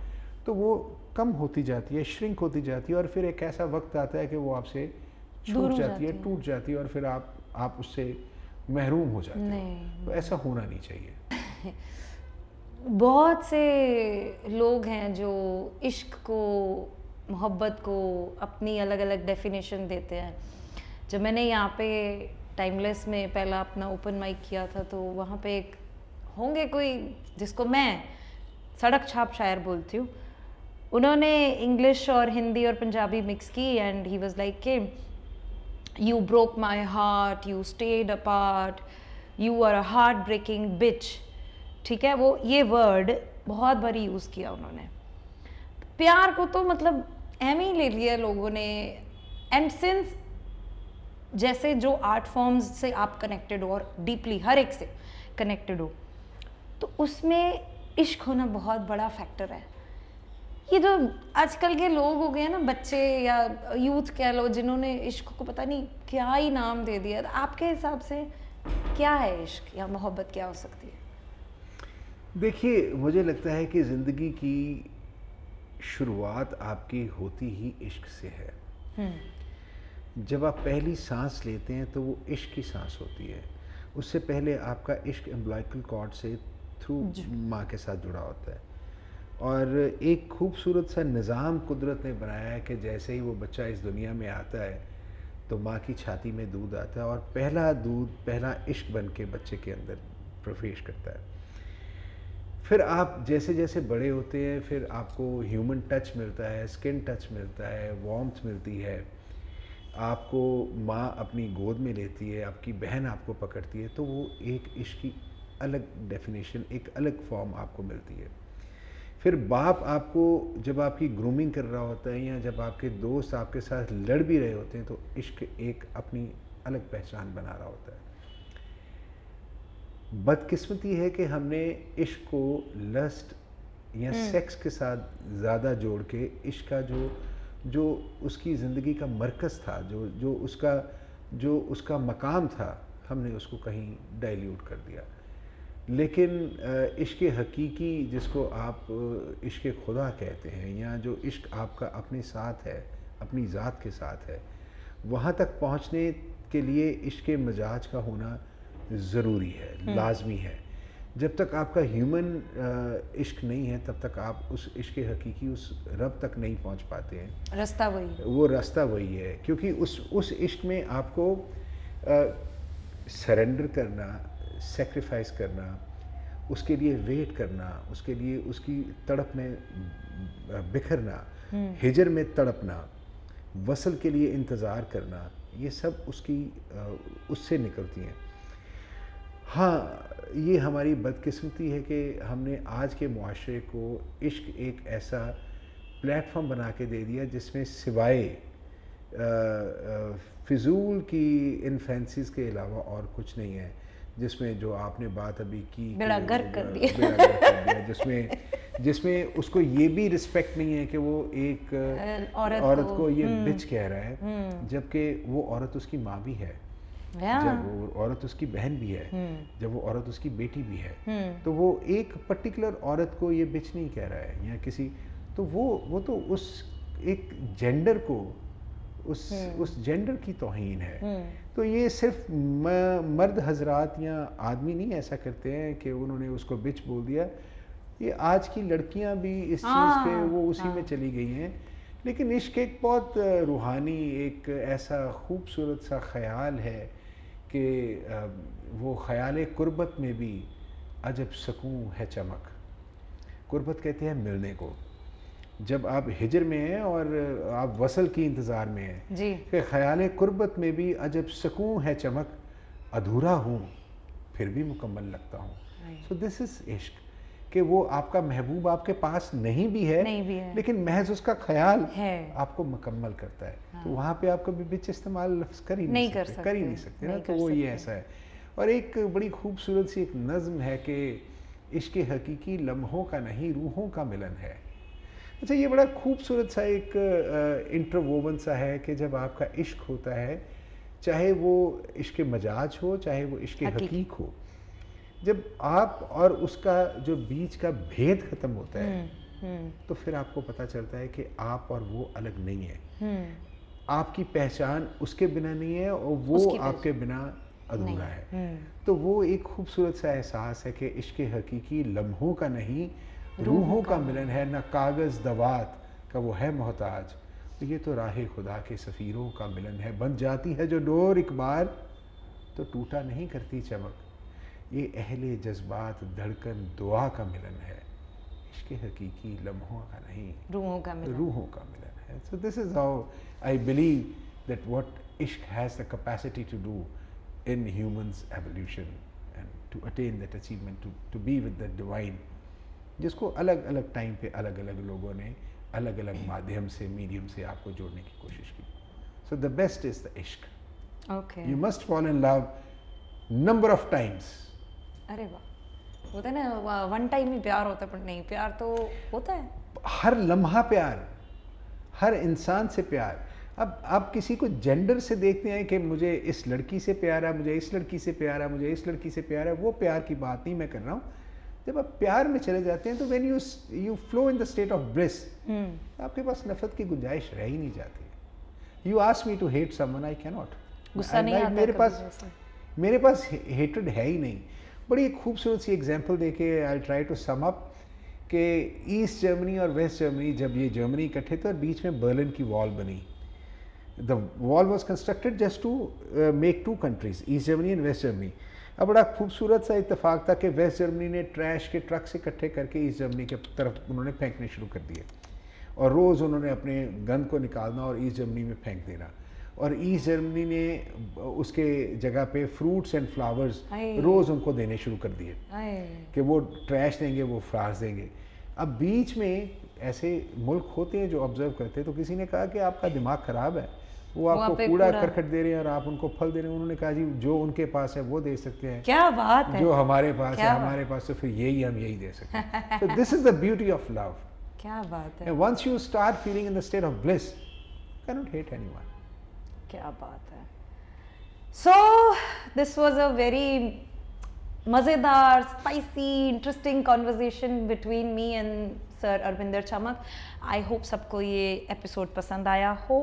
तो वो कम होती जाती है, श्रिंक होती जाती है, और फिर एक ऐसा वक्त आता है कि वो आपसे छूट जाती है, टूट जाती है, और फिर आप उससे महरूम हो जाते हैं। तो ऐसा होना नहीं चाहिए। बहुत से लोग हैं जो इश्क को, मोहब्बत को अपनी अलग अलग डेफिनेशन देते हैं। जब मैंने यहाँ पे टाइमलेस में पहला अपना ओपन माइक किया था तो वहाँ पे एक होंगे कोई जिसको मैं सड़क छाप शायर बोलती हूँ, उन्होंने इंग्लिश और हिंदी और पंजाबी मिक्स की, एंड ही वाज लाइक के you broke my heart, you stayed apart, you are a heart breaking bitch. ठीक है, वो ये वर्ड बहुत बारी यूज़ किया उन्होंने। प्यार को तो मतलब एम ही ले लिया लोगों ने, एंड सिंस जैसे जो आर्ट फॉर्म्स से आप कनेक्टेड हो और डीपली हर एक से कनेक्टेड हो, तो उसमें इश्क होना बहुत बड़ा फैक्टर है। ये जो आजकल के लोग हो गए हैं ना, बच्चे या यूथ कह लो, जिन्होंने इश्क को पता नहीं क्या ही नाम दे दिया, तो आपके हिसाब से क्या है इश्क या मोहब्बत, क्या हो सकती है? देखिए, मुझे लगता है कि ज़िंदगी की शुरुआत आपकी होती ही इश्क से है। जब आप पहली सांस लेते हैं तो वो इश्क की सांस होती है। उससे पहले आपका इश्क एम्ब्लाइकल कॉर्ड से थ्रू माँ के साथ जुड़ा होता है, और एक खूबसूरत सा निज़ाम कुदरत ने बनाया है कि जैसे ही वो बच्चा इस दुनिया में आता है तो माँ की छाती में दूध आता है, और पहला दूध पहला इश्क बन के बच्चे के अंदर प्रवेश करता है। फिर आप जैसे जैसे बड़े होते हैं फिर आपको ह्यूमन टच मिलता है, स्किन टच मिलता है, वार्मथ मिलती है, आपको माँ अपनी गोद में लेती है, आपकी बहन आपको पकड़ती है, तो वो एक इश्क की अलग डेफिनेशन, एक अलग फॉर्म आपको मिलती है। फिर बाप आपको जब आपकी ग्रूमिंग कर रहा होता है या जब आपके दोस्त आपके साथ लड़ भी रहे होते हैं तो इश्क एक अपनी अलग पहचान बना रहा होता है। बदकिस्मती है कि हमने इश्क को लस्ट या सेक्स के साथ ज़्यादा जोड़ के इश्क का जो उसकी ज़िंदगी का मरकज़ था, जो उसका मकाम था, हमने उसको कहीं डाइल्यूट कर दिया। लेकिन इश्क हकीकी जिसको आप इश्क खुदा कहते हैं या जो इश्क आपका अपने साथ है, अपनी ज़ात के साथ है, वहाँ तक पहुँचने के लिए इश्क मजाज का होना ज़रूरी है, लाजमी है। जब तक आपका ह्यूमन इश्क नहीं है तब तक आप उस इश्क हकीकी उस रब तक नहीं पहुँच पाते हैं। रास्ता वही है, वो रास्ता वही है, क्योंकि उस इश्क में आपको सरेंडर करना, सेक्रीफाइस करना, उसके लिए वेट करना, उसके लिए उसकी तड़प में बिखरना, हिजर में तड़पना, वसल के लिए इंतज़ार करना, ये सब उससे निकलती हैं। हाँ, ये हमारी बदकिस्मती है कि हमने आज के मुआशरे को इश्क एक ऐसा प्लेटफॉर्म बना के दे दिया जिसमें सिवाय फिजूल की इन फैंसीज़ के अलावा और कुछ नहीं है, जिसमें जो आपने बात अभी की बेड़ा गर्क कर दिया, जिसमें उसको ये भी रिस्पेक्ट नहीं है कि वो एक औरत को ये बिच कह रहा है, जबकि वो औरत उसकी माँ भी है, जब वो औरत उसकी बहन भी है, जब वो औरत उसकी बेटी भी है, तो वो एक पर्टिकुलर औरत को ये बिच नहीं कह रहा है या किसी, तो वो तो उस एक जेंडर को उस जेंडर की तौहीन है। तो ये सिर्फ मर्द हजरात या आदमी नहीं ऐसा करते हैं कि उन्होंने उसको बिच बोल दिया, ये आज की लड़कियां भी इस चीज़ के वो उसी में चली गई हैं। लेकिन इश्क एक बहुत रूहानी, एक ऐसा खूबसूरत सा ख्याल है कि वो ख्याल कुर्बत में भी अजब सकून है चमक। कुर्बत कहते हैं मिलने को, जब आप हिजर में हैं और आप वसल की इंतज़ार में हैं जी, कि ख्याल कुर्बत में भी अजब सकून है चमक, अधूरा हूँ फिर भी मुकम्मल लगता हूँ। सो दिस इज़ इश्क, कि वो आपका महबूब आपके पास नहीं भी है, लेकिन महज उसका ख्याल आपको मुकम्मल करता है। हाँ। तो वहाँ पे आप कभी बिच इस्तेमाल लफ्ज़ कर ही नहीं सकते ना, तो वो ये ऐसा है। और एक बड़ी खूबसूरत सी एक नज़्म है कि इश्क हकीकी लम्हों का नहीं रूहों का मिलन है। अच्छा, ये बड़ा खूबसूरत सा एक इंटरवोवन सा है कि जब आपका इश्क होता है, चाहे वो इश्क मजाज हो चाहे वो इश्क हकीक हो, जब आप और उसका जो बीच का भेद ख़त्म होता है तो फिर आपको पता चलता है कि आप और वो अलग नहीं है। आपकी पहचान उसके बिना नहीं है और वो आपके बिना अधूरा है। तो वो एक खूबसूरत सा एहसास है कि इश्क हकीकी लम्हों का नहीं रूहों का मिलन है, न कागज़ दवात का वो है मोहताज, तो ये तो राह खुदा के सफ़ीरों का मिलन है। बन जाती है जो डोर एक बार तो टूटा नहीं करती चमक, ये अहले जज्बात धड़कन दुआ का मिलन है। इश्क हकीकी लम्हों का नहीं रूहों का मिलन है। So this is how I believe that what ishq has the capacity to do in humans evolution and to attain that achievement, to be with the divine, जिसको अलग अलग टाइम पे अलग अलग लोगों ने अलग अलग माध्यम से, मीडियम से आपको जोड़ने की कोशिश की। So the best is the ishq. You must fall in love number of times. अरे वाह, होता है ना, वन टाइम ही प्यार होता है, पर नहीं, प्यार तो होता है हर लम्हा प्यार, हर इंसान से प्यार। अब आप किसी को जेंडर से देखते हैं कि मुझे इस लड़की से प्यार है, मुझे इस लड़की से प्यार है, मुझे इस लड़की से प्यार है, वो प्यार की बात नहीं मैं कर रहा हूँ। जब आप प्यार में चले जाते हैं तो when you flow in the state of bliss, आपके पास नफरत की गुंजाइश रह ही नहीं जाती। You ask me to hate someone, I can not. गुस्सा नहीं आता, मेरे पास हेट्रेड है ही नहीं। बड़ी एक खूबसूरत सी एग्जांपल देके I try to sum up कि ईस्ट जर्मनी और वेस्ट जर्मनी, जब ये जर्मनी इकट्ठे थे और बीच में बर्लिन की वॉल बनी, the wall was constructed just to make two countries, East Germany and West Germany. अब बड़ा खूबसूरत सा इत्तेफाक था कि वेस्ट जर्मनी ने ट्रैश के ट्रक से इकट्ठे करके ईस्ट जर्मनी के तरफ उन्होंने फेंकने शुरू कर दिए, और रोज़ उन्होंने अपने गंद को निकालना और ईस्ट जर्मनी में फेंक देना। और ईस्ट जर्मनी ने उसके जगह पे फ्रूट्स एंड फ्लावर्स रोज़ उनको देने शुरू कर दिए कि वो ट्रैश देंगे, वो फ्लावर्स देंगे। अब बीच में ऐसे मुल्क होते हैं जो ऑब्जर्व करते हैं, तो किसी ने कहा कि आपका दिमाग ख़राब है, वो आपको कूड़ा करकट दे रहे हैं और आप उनको फल दे रहे हैं। उन्होंने कहा जी जो उनके पास है वो दे सकते हैं, क्या बात है, जो हमारे पास है हमारे पास तो फिर यही हम यही दे सकते हैं। So this is the beauty of love. क्या बात है, And once you start feeling in the state of bliss, you cannot hate anyone. क्या बात है। So this was a very मज़ेदार, spicy, interesting conversation between me and sir Arvinder Chamak. I hope सबको ये एपिसोड पसंद आया हो।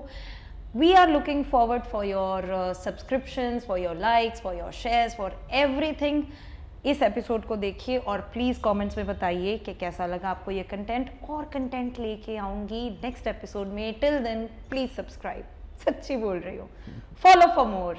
We are looking forward for your subscriptions, for your likes, for your shares, for everything. इस एपिसोड को देखिए और प्लीज़ कमेंट्स में बताइए कि कैसा लगा आपको ये कंटेंट, और कंटेंट लेके आऊँगी नेक्स्ट एपिसोड में। टिल देन प्लीज़ सब्सक्राइब, सच्ची बोल रही हूँ। Follow for more.